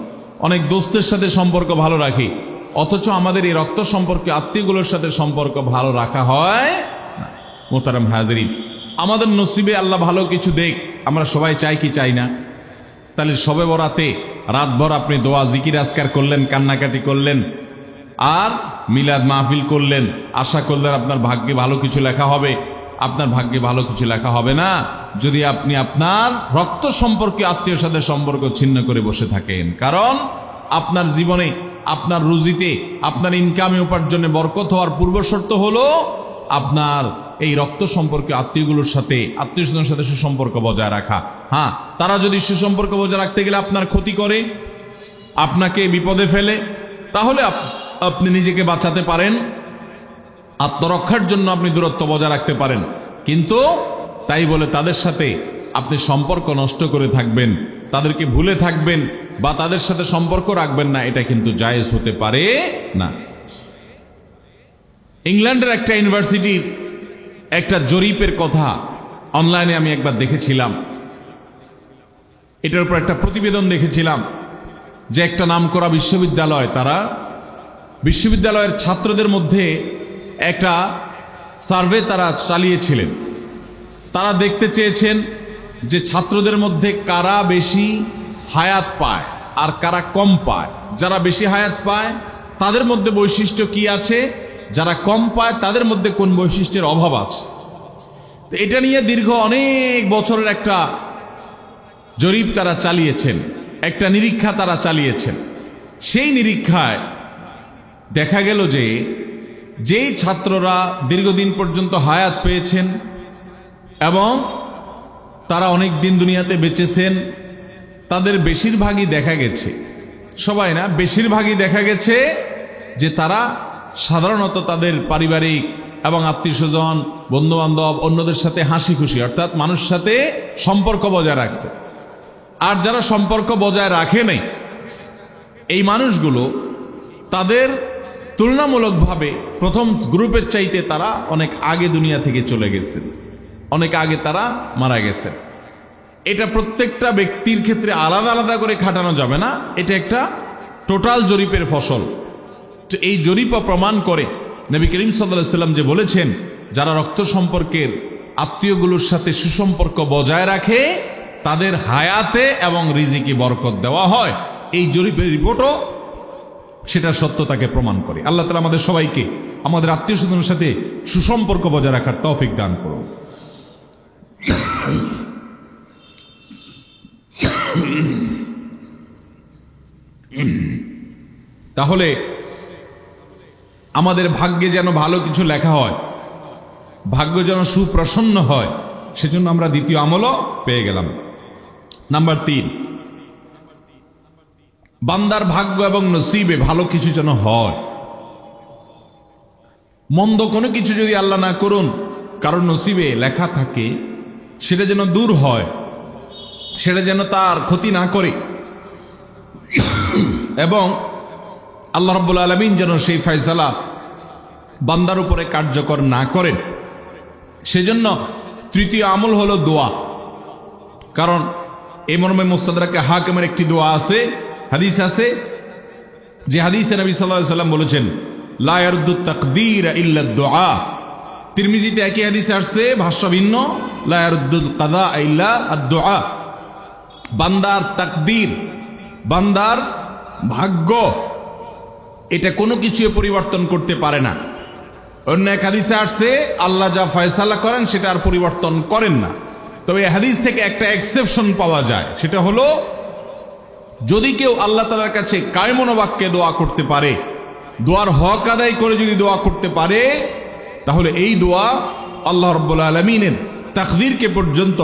অনেক দোস্তের সাথে সম্পর্ক ভালো রাখি, অথচ আমাদের এই রক্ত সম্পর্কে আত্মীয়গুলোর সাথে সম্পর্ক ভালো রাখা হয় না। মোহতারাম হাজিরিন, আমাদের নসিবে আল্লাহ ভালো কিছু দেখ, আমরা সবাই চাই কি চাই না? তাহলে শবে বরাতে রাতভর আপনি দোয়া জিকির আজকার করলেন, কান্নাকাটি করলেন, আর মিলাদ মাহফিল করলেন, আশা করলেন আপনার ভাগ্যে ভালো কিছু লেখা হবে। আপনার ভাগ্যে ভালো কিছু লেখা হবে না যদি আপনি আপনার রক্ত সম্পর্কে আত্মীয়র সাথে সম্পর্ক ছিন্ন করে বসে থাকেন। কারণ আপনার জীবনে, আপনার রুজিতে, আপনার ইনকামে, উপার্জনে বরকত হওয়ার পূর্ব শর্ত হলো আপনার এই রক্ত সম্পর্কে আত্মীয়গুলোর সাথে, আত্মীয় স্বজনের সাথে সুসম্পর্ক বজায় রাখা। হ্যাঁ, তারা যদি সুসম্পর্ক বজায় রাখতে গেলে আপনার ক্ষতি করে, আপনাকে বিপদে ফেলে, তাহলে আপনি নিজেকে বাঁচাতে পারেন, আত্মরক্ষার জন্য আপনি দূরত্ব বজায় রাখতে পারেন। কিন্তু তাই বলে তাদের সাথে আপনি সম্পর্ক নষ্ট করে থাকবেন, তাদেরকে ভুলে থাকবেন, বা তাদের সাথে সম্পর্ক রাখবেন না, এটা কিন্তু জায়েজ হতে পারে না। ইংল্যান্ডের একটা ইউনিভার্সিটির একটা জরিপের কথা অনলাইনে আমি একবার দেখেছিলাম। এটার উপর একটা প্রতিবেদন দেখেছিলাম যে একটা নামকরা বিশ্ববিদ্যালয়, তারা বিশ্ববিদ্যালয়ের ছাত্রদের মধ্যে একটা সার্ভে তারা চালিয়েছিলেন। তারা দেখতে চেয়েছেন যে ছাত্রদের মধ্যে কারা বেশি হায়াত পায় আর কারা কম পায়। যারা বেশি হায়াত পায় তাদের মধ্যে বৈশিষ্ট্য কি আছে, যারা কম পায় তাদের মধ্যে কোন বৈশিষ্ট্যের অভাব আছে। তো এটা নিয়ে দীর্ঘ অনেক বছরের একটা জরিপ তারা চালিয়েছেন, একটা নিরীক্ষা তারা চালিয়েছেন। সেই নিরীক্ষায় দেখা গেল যে যেই ছাত্ররা দীর্ঘদিন পর্যন্ত হায়াত পেয়েছেন এবং তারা অনেক দিন দুনিয়াতে বেঁচেছেন, তাদের বেশিরভাগই দেখা গেছে, সবাই না, বেশিরভাগই দেখা গেছে যে তারা সাধারণত তাদের পারিবারিক এবং আত্মীয় স্বজন, বন্ধু বান্ধব, অন্যদের সাথে হাসি খুশি, অর্থাৎ মানুষের সাথে সম্পর্ক বজায় রাখছে। আর যারা সম্পর্ক বজায় রাখে নাই, এই মানুষগুলো তাদের তুলনামূলকভাবে প্রথম গ্রুপের চাইতে তারা অনেক আগে দুনিয়া থেকে চলে গেছেন, অনেক আগে তারা মারা গেছেন। এটা প্রত্যেকটা ব্যক্তির ক্ষেত্রে আলাদা আলাদা করে খাটানো যাবে না, এটা একটা টোটাল জরিপের ফসল। তো এই জরিপ প্রমাণ করে নবী করিম সাল্লাল্লাহু আলাইহি ওয়াসাল্লাম যে বলেছেন, যারা রক্ত সম্পর্কের আত্মীয়গুলোর সাথে সুসম্পর্ক বজায় রাখে তাদের হায়াতে এবং রিজিকে বরকত দেওয়া হয়। এই জরিপের রিপোর্টও সেটা সত্যতাকে প্রমাণ করে। আল্লাহ তাআলা আমাদের সবাইকে আমাদের আত্মীয় স্বজনের সাথে সুসম্পর্ক বজায় রাখার তৌফিক দান করুন। তাহলে আমাদের ভাগ্যে যেন ভালো কিছু লেখা হয়, ভাগ্য যেন সুপ্রসন্ন হয়, সেজন্য আমরা দ্বিতীয় আমলও পেয়ে গেলাম। নাম্বার 3, বান্দার ভাগ্য এবং নসিবে ভালো কিছু যেন হয়। মন্দ কোনো কিছু যদি আল্লাহ না করুন কারণ নসিবে লেখা থাকে, সেটা যেন দূর হয়, সেটা যেন তার ক্ষতি না করে, এবং আল্লাহ রাব্বুল আলামিন যেন সেই ফয়সালা বান্দার উপরে কার্যকর না করেন। সেজন্য তৃতীয় আমল হলো দোয়া। কারণ এই মর্মে মুস্তাদরাকে হাকিমের একটি দোয়া আছে, হাদিস আছে, যে হাদিসে নবী সাল্লাল্লাহু আলাইহি ওয়াসাল্লাম বলেছেন, লা ইয়ারুদ্দু তাকদীর ইল্লা দুআ। তিরমিজিতে একই হাদিস আসছে, ভাষ্য ভিন্ন, লা ইয়ারুদ্দুল কাযা ইল্লা আদ-দুআ। বান্দার তাকদীর, বান্দার ভাগ্য, এটা কোনো কিছু পরিবর্তন করতে পারে না। অন্য এক হাদিসে আসছে, আল্লাহ যা ফয়সালা করেন সেটা আর পরিবর্তন করেন না। তবে এই হাদিস থেকে একটা এক্সেপশন পাওয়া যায়, সেটা হলো যদি কেউ আল্লাহ তাআলার কাছে কায়মনোবাক্যে দোয়া করতে পারে, দোয়ার হক আদায় করে যদি দোয়া করতে পারে, তাহলে এই দোয়া আল্লাহ রাব্বুল আলামিনের তাকদীরকে পর্যন্ত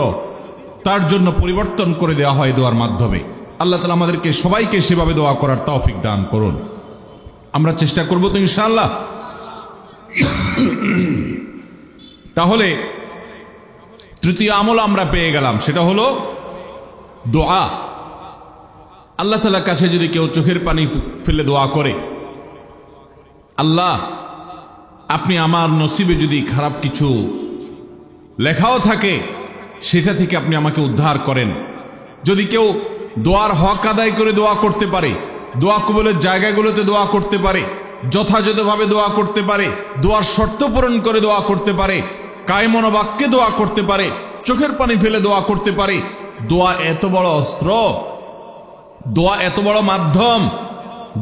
তার জন্য পরিবর্তন করে দেওয়া হয় দোয়ার মাধ্যমে। আল্লাহ তাআলা আমাদেরকে সবাইকে সেভাবে দোয়া করার তৌফিক দান করুন। আমরা চেষ্টা করব তো ইনশাআল্লাহ। তাহলে তৃতীয় আমল আমরা পেয়ে গেলাম, সেটা হলো দোয়া। আল্লাহ তাআলার কাছে যদি কেউ চোখের পানি ফেলে দোয়া করে, আল্লাহ আপনি আমার নসিবে যদি খারাপ কিছু লেখাও থাকে সেটা থেকে আপনি আমাকে উদ্ধার করেন। যদি কেউ দোয়ার হক আদায় করে দোয়া করতে পারে, দোয়া কবুলের জায়গাগুলোতে দোয়া করতে পারে, যথাযথভাবে দোয়া করতে পারে, দোয়ার শর্ত পূরণ করে দোয়া করতে পারে, কায়মনোবাক্যে দোয়া করতে পারে, চোখের পানি ফেলে দোয়া করতে পারে, দোয়া এত বড় অস্ত্র, দোয়া এত বড় মাধ্যম,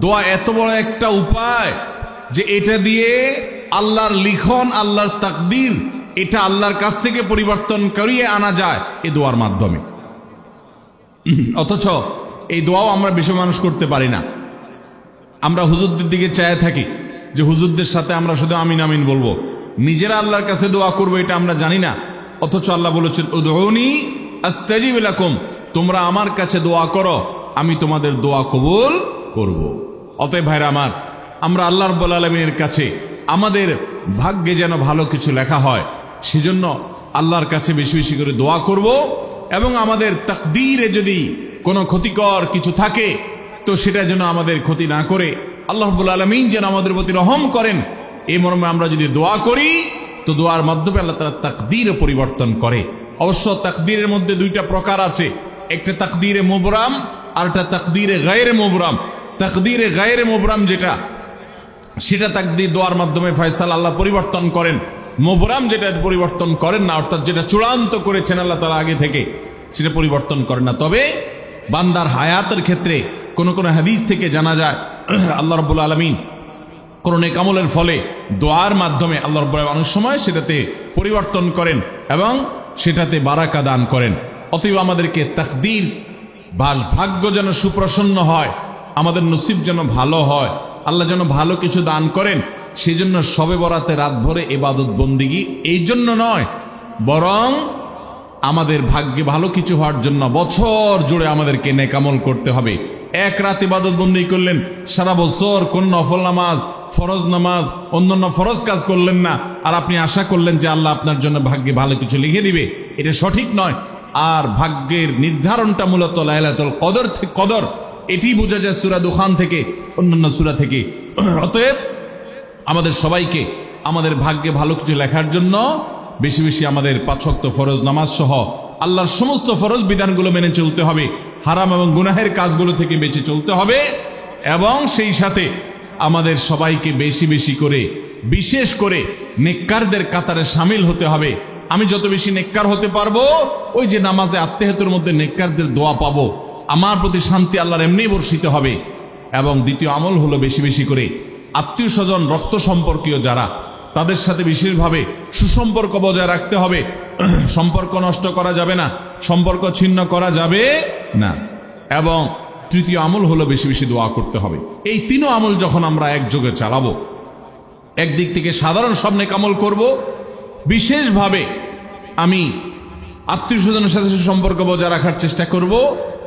দোয়া এত বড় একটা উপায় যে এটা দিয়ে আল্লাহর লিখন, আল্লাহর তাকদীর, এটা আল্লাহর কাছ থেকে পরিবর্তন করিয়ে আনা যায় এই দোয়ার মাধ্যমে। অথচ এই দোয়াও আমরা বেশি মানুষ করতে পারি না। আমরা হুজুরদের দিকে চায় থাকি যে হুজুরদের সাথে আমরা শুধু আমিন আমিন বলবো, নিজেরা আল্লাহর কাছে দোয়া করবো এটা আমরা জানি না। অথচ আল্লাহ বলেছেন, উদউনি আস্তাজিব লাকুম, তোমরা আমার কাছে দোয়া করো, আমি তোমাদের দোয়া কবুল করব। অতএব ভাইরা আমার, আমরা আল্লাহ রাব্বুল আলামিনের কাছে আমাদের ভাগ্যে যেন ভালো কিছু লেখা হয়, সেজন্য আল্লাহর কাছে বেশি বেশি করে দোয়া করব। এবং আমাদের তাকদীরে যদি কোনো ক্ষতিকর কিছু থাকে তো সেটা যেন আমাদের ক্ষতি না করে আল্লাহ রাব্বুল আলামিন যেন আমাদের প্রতি রহম করেন, এই মর্মে আমরা যদি দোয়া করি তো দোয়ার মাধ্যমে আল্লাহ তাআলা তাকদীরও পরিবর্তন করে। অবশ্য তাকদীরের মধ্যে দুইটা প্রকার আছে, একটা তাকদীরে মুবরাম আর একটা তাকদীরে গায়রে মুবরাম। তাকদীরে গায়রে মুবরাম যেটা, সেটা তাকদীর দোয়ার মাধ্যমে ফয়সালা আল্লাহ পরিবর্তন করেন। মুবরাম যেটা পরিবর্তন করেন না, অর্থাৎ যেটা চূড়ান্ত করেছেন আল্লাহ তাআলা আগে থেকে, সেটা পরিবর্তন করেন না। তবে বান্দার হায়াতের ক্ষেত্রে কোন কোন হাদিস থেকে জানা যায় আল্লাহ রাব্বুল আলামিন কোন নেক আমলের ফলে দোয়ার মাধ্যমে আল্লাহ রাব্বুল আলামিন অনেক সময় সেটাতে পরিবর্তন করেন এবং সেটাতে বারাকা দান করেন। অতএব আমাদেরকে তাকদীর বা ভাগ্য যেন সুপ্রসন্ন হয়, আমাদের নসিব যেন ভালো হয়, আল্লাহ যেন ভালো কিছু দান করেন, সেই জন্য শবে বরাতে রাত ভরে ইবাদত বন্দিগি এই জন্য নয়, বরং আমাদের ভাগ্যে ভালো কিছু হওয়ার জন্য বছর জুড়ে আমাদেরকে নেক আমল করতে হবে। এক রাত ইবাদত বন্দি করলেন, সারা বছর কোন নফল নামাজ, ফরজ নামাজ, অন্যান্য ফরজ কাজ করলেন না, আর আপনি আশা করলেন যে আল্লাহ আপনার জন্য ভাগ্যে ভালো কিছু লিখে দিবে, এটা সঠিক নয়। আর ভাগ্যের নির্ধারণটা মূলত লাইলাতুল কদর, এটি বোঝা যায় সূরা দুখান থেকে, অন্যান্য সূরা থেকে। অতএব আমাদের সবাইকে আমাদের ভাগ্যে ভালো কিছু লেখার জন্য বেশি বেশি আমাদের 5 ওয়াক্ত ফরজ নামাজ সহ আল্লাহর সমস্ত ফরজ বিধানগুলো মেনে চলতে হবে, হারাম এবং গুনাহের কাজগুলো থেকে বেঁচে চলতে হবে, এবং সেই সাথে আমাদের সবাইকে বেশি বেশি করে, বিশেষ করে নেককারদের কাতারে শামিল হতে হবে। আমি যত বেশি নেককার হতে পারবো, ওই যে নামাজে আত্মেহাতের মধ্যে নেককারদের দোয়া পাবো, আমার প্রতি শান্তি আল্লাহর এমনি বর্ষিত হবে। এবং দ্বিতীয় আমল হলো বেশি বেশি করে আত্মীয় স্বজন, রক্ত সম্পর্কীয় যারা, তাদের সাথে বিশেষভাবে সুসম্পর্ক বজায় রাখতে হবে। সম্পর্ক নষ্ট করা যাবে না, সম্পর্ক ছিন্ন করা যাবে না। এবং তৃতীয় আমল হলো বেশি বেশি দোয়া করতে হবে। এই তিনও আমল যখন আমরা একযোগে চালাবো, একদিক থেকে সাধারণ সব নেক আমল করব, বিশেষভাবে আমি আত্মীয় স্বজনের সাথে সম্পর্ক বজায় রাখার চেষ্টা করব,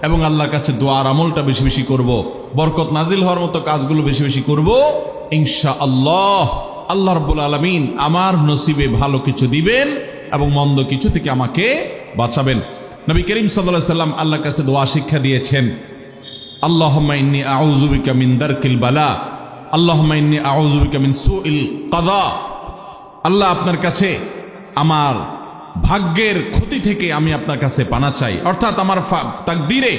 এবং আল্লাহর কাছে দোয়ার আমলটা বেশি বেশি করব, বরকত নাজিল হওয়ার মতো কাজগুলো বেশি বেশি করব, ইনশাআল্লাহ আল্লাহ রাব্বুল আলামিন আমার নসিবে ভালো কিছু দিবেন এবং মন্দ কিছু থেকে আমাকে বাঁচাবেন। নবী করিম সাল্লাল্লাহু আলাইহি সাল্লাম আল্লাহর কাছে দোয়া শিক্ষা দিয়েছেন, আল্লাহুম্মা ইন্নী আউযু বিকা মিন দারকিল বালা, আল্লাহুম্মা ইন্নী আউযু বিকা মিন সুইল কাযা। আল্লাহ, আপনার কাছে আমার ভাগ্যের ক্ষতি থেকে আমি আপনার কাছে পানা চাই। অর্থাৎ আমার তাকদীরে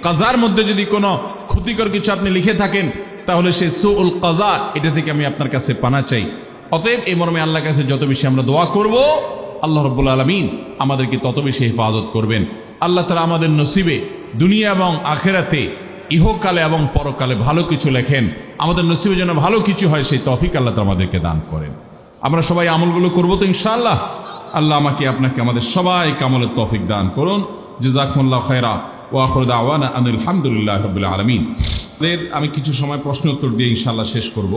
কাজার মধ্যে যদি কোনো ক্ষতিকর কিছু আপনি লিখে থাকেন, তাহলে সেই সুউল কাযা এটা থেকে আমি আপনার কাছে পানা চাই। অতএব এই মর্মে আল্লাহর কাছে যত বেশি আমরা দোয়া করব, আল্লাহ রাব্বুল আলামিন আমাদেরকে তত বেশি হেফাজত করবেন। আল্লাহ তাআলা আমাদের নসিবে দুনিয়া এবং আখিরাতে, ইহকালে এবং পরকালে ভালো কিছু লেখেন। আমাদের নসিবে যেন ভালো কিছু হয়, সেই তৌফিক আল্লাহ তাআলা আমাদেরকে দান করেন। আমরা সবাই আমলগুলো করব তো ইনশাআল্লাহ। আল্লাহ আমাকে আপনাকে আমাদের সবাই আমলের তৌফিক দান করুন। জাযাকুমুল্লাহু খায়রা ওয়া আখিরু দাওয়ানা আনিল হামদুলিল্লাহি রাব্বিল আলামিন। আমি কিছু সময় প্রশ্ন উত্তর দিয়ে ইনশাআল্লাহ শেষ করব।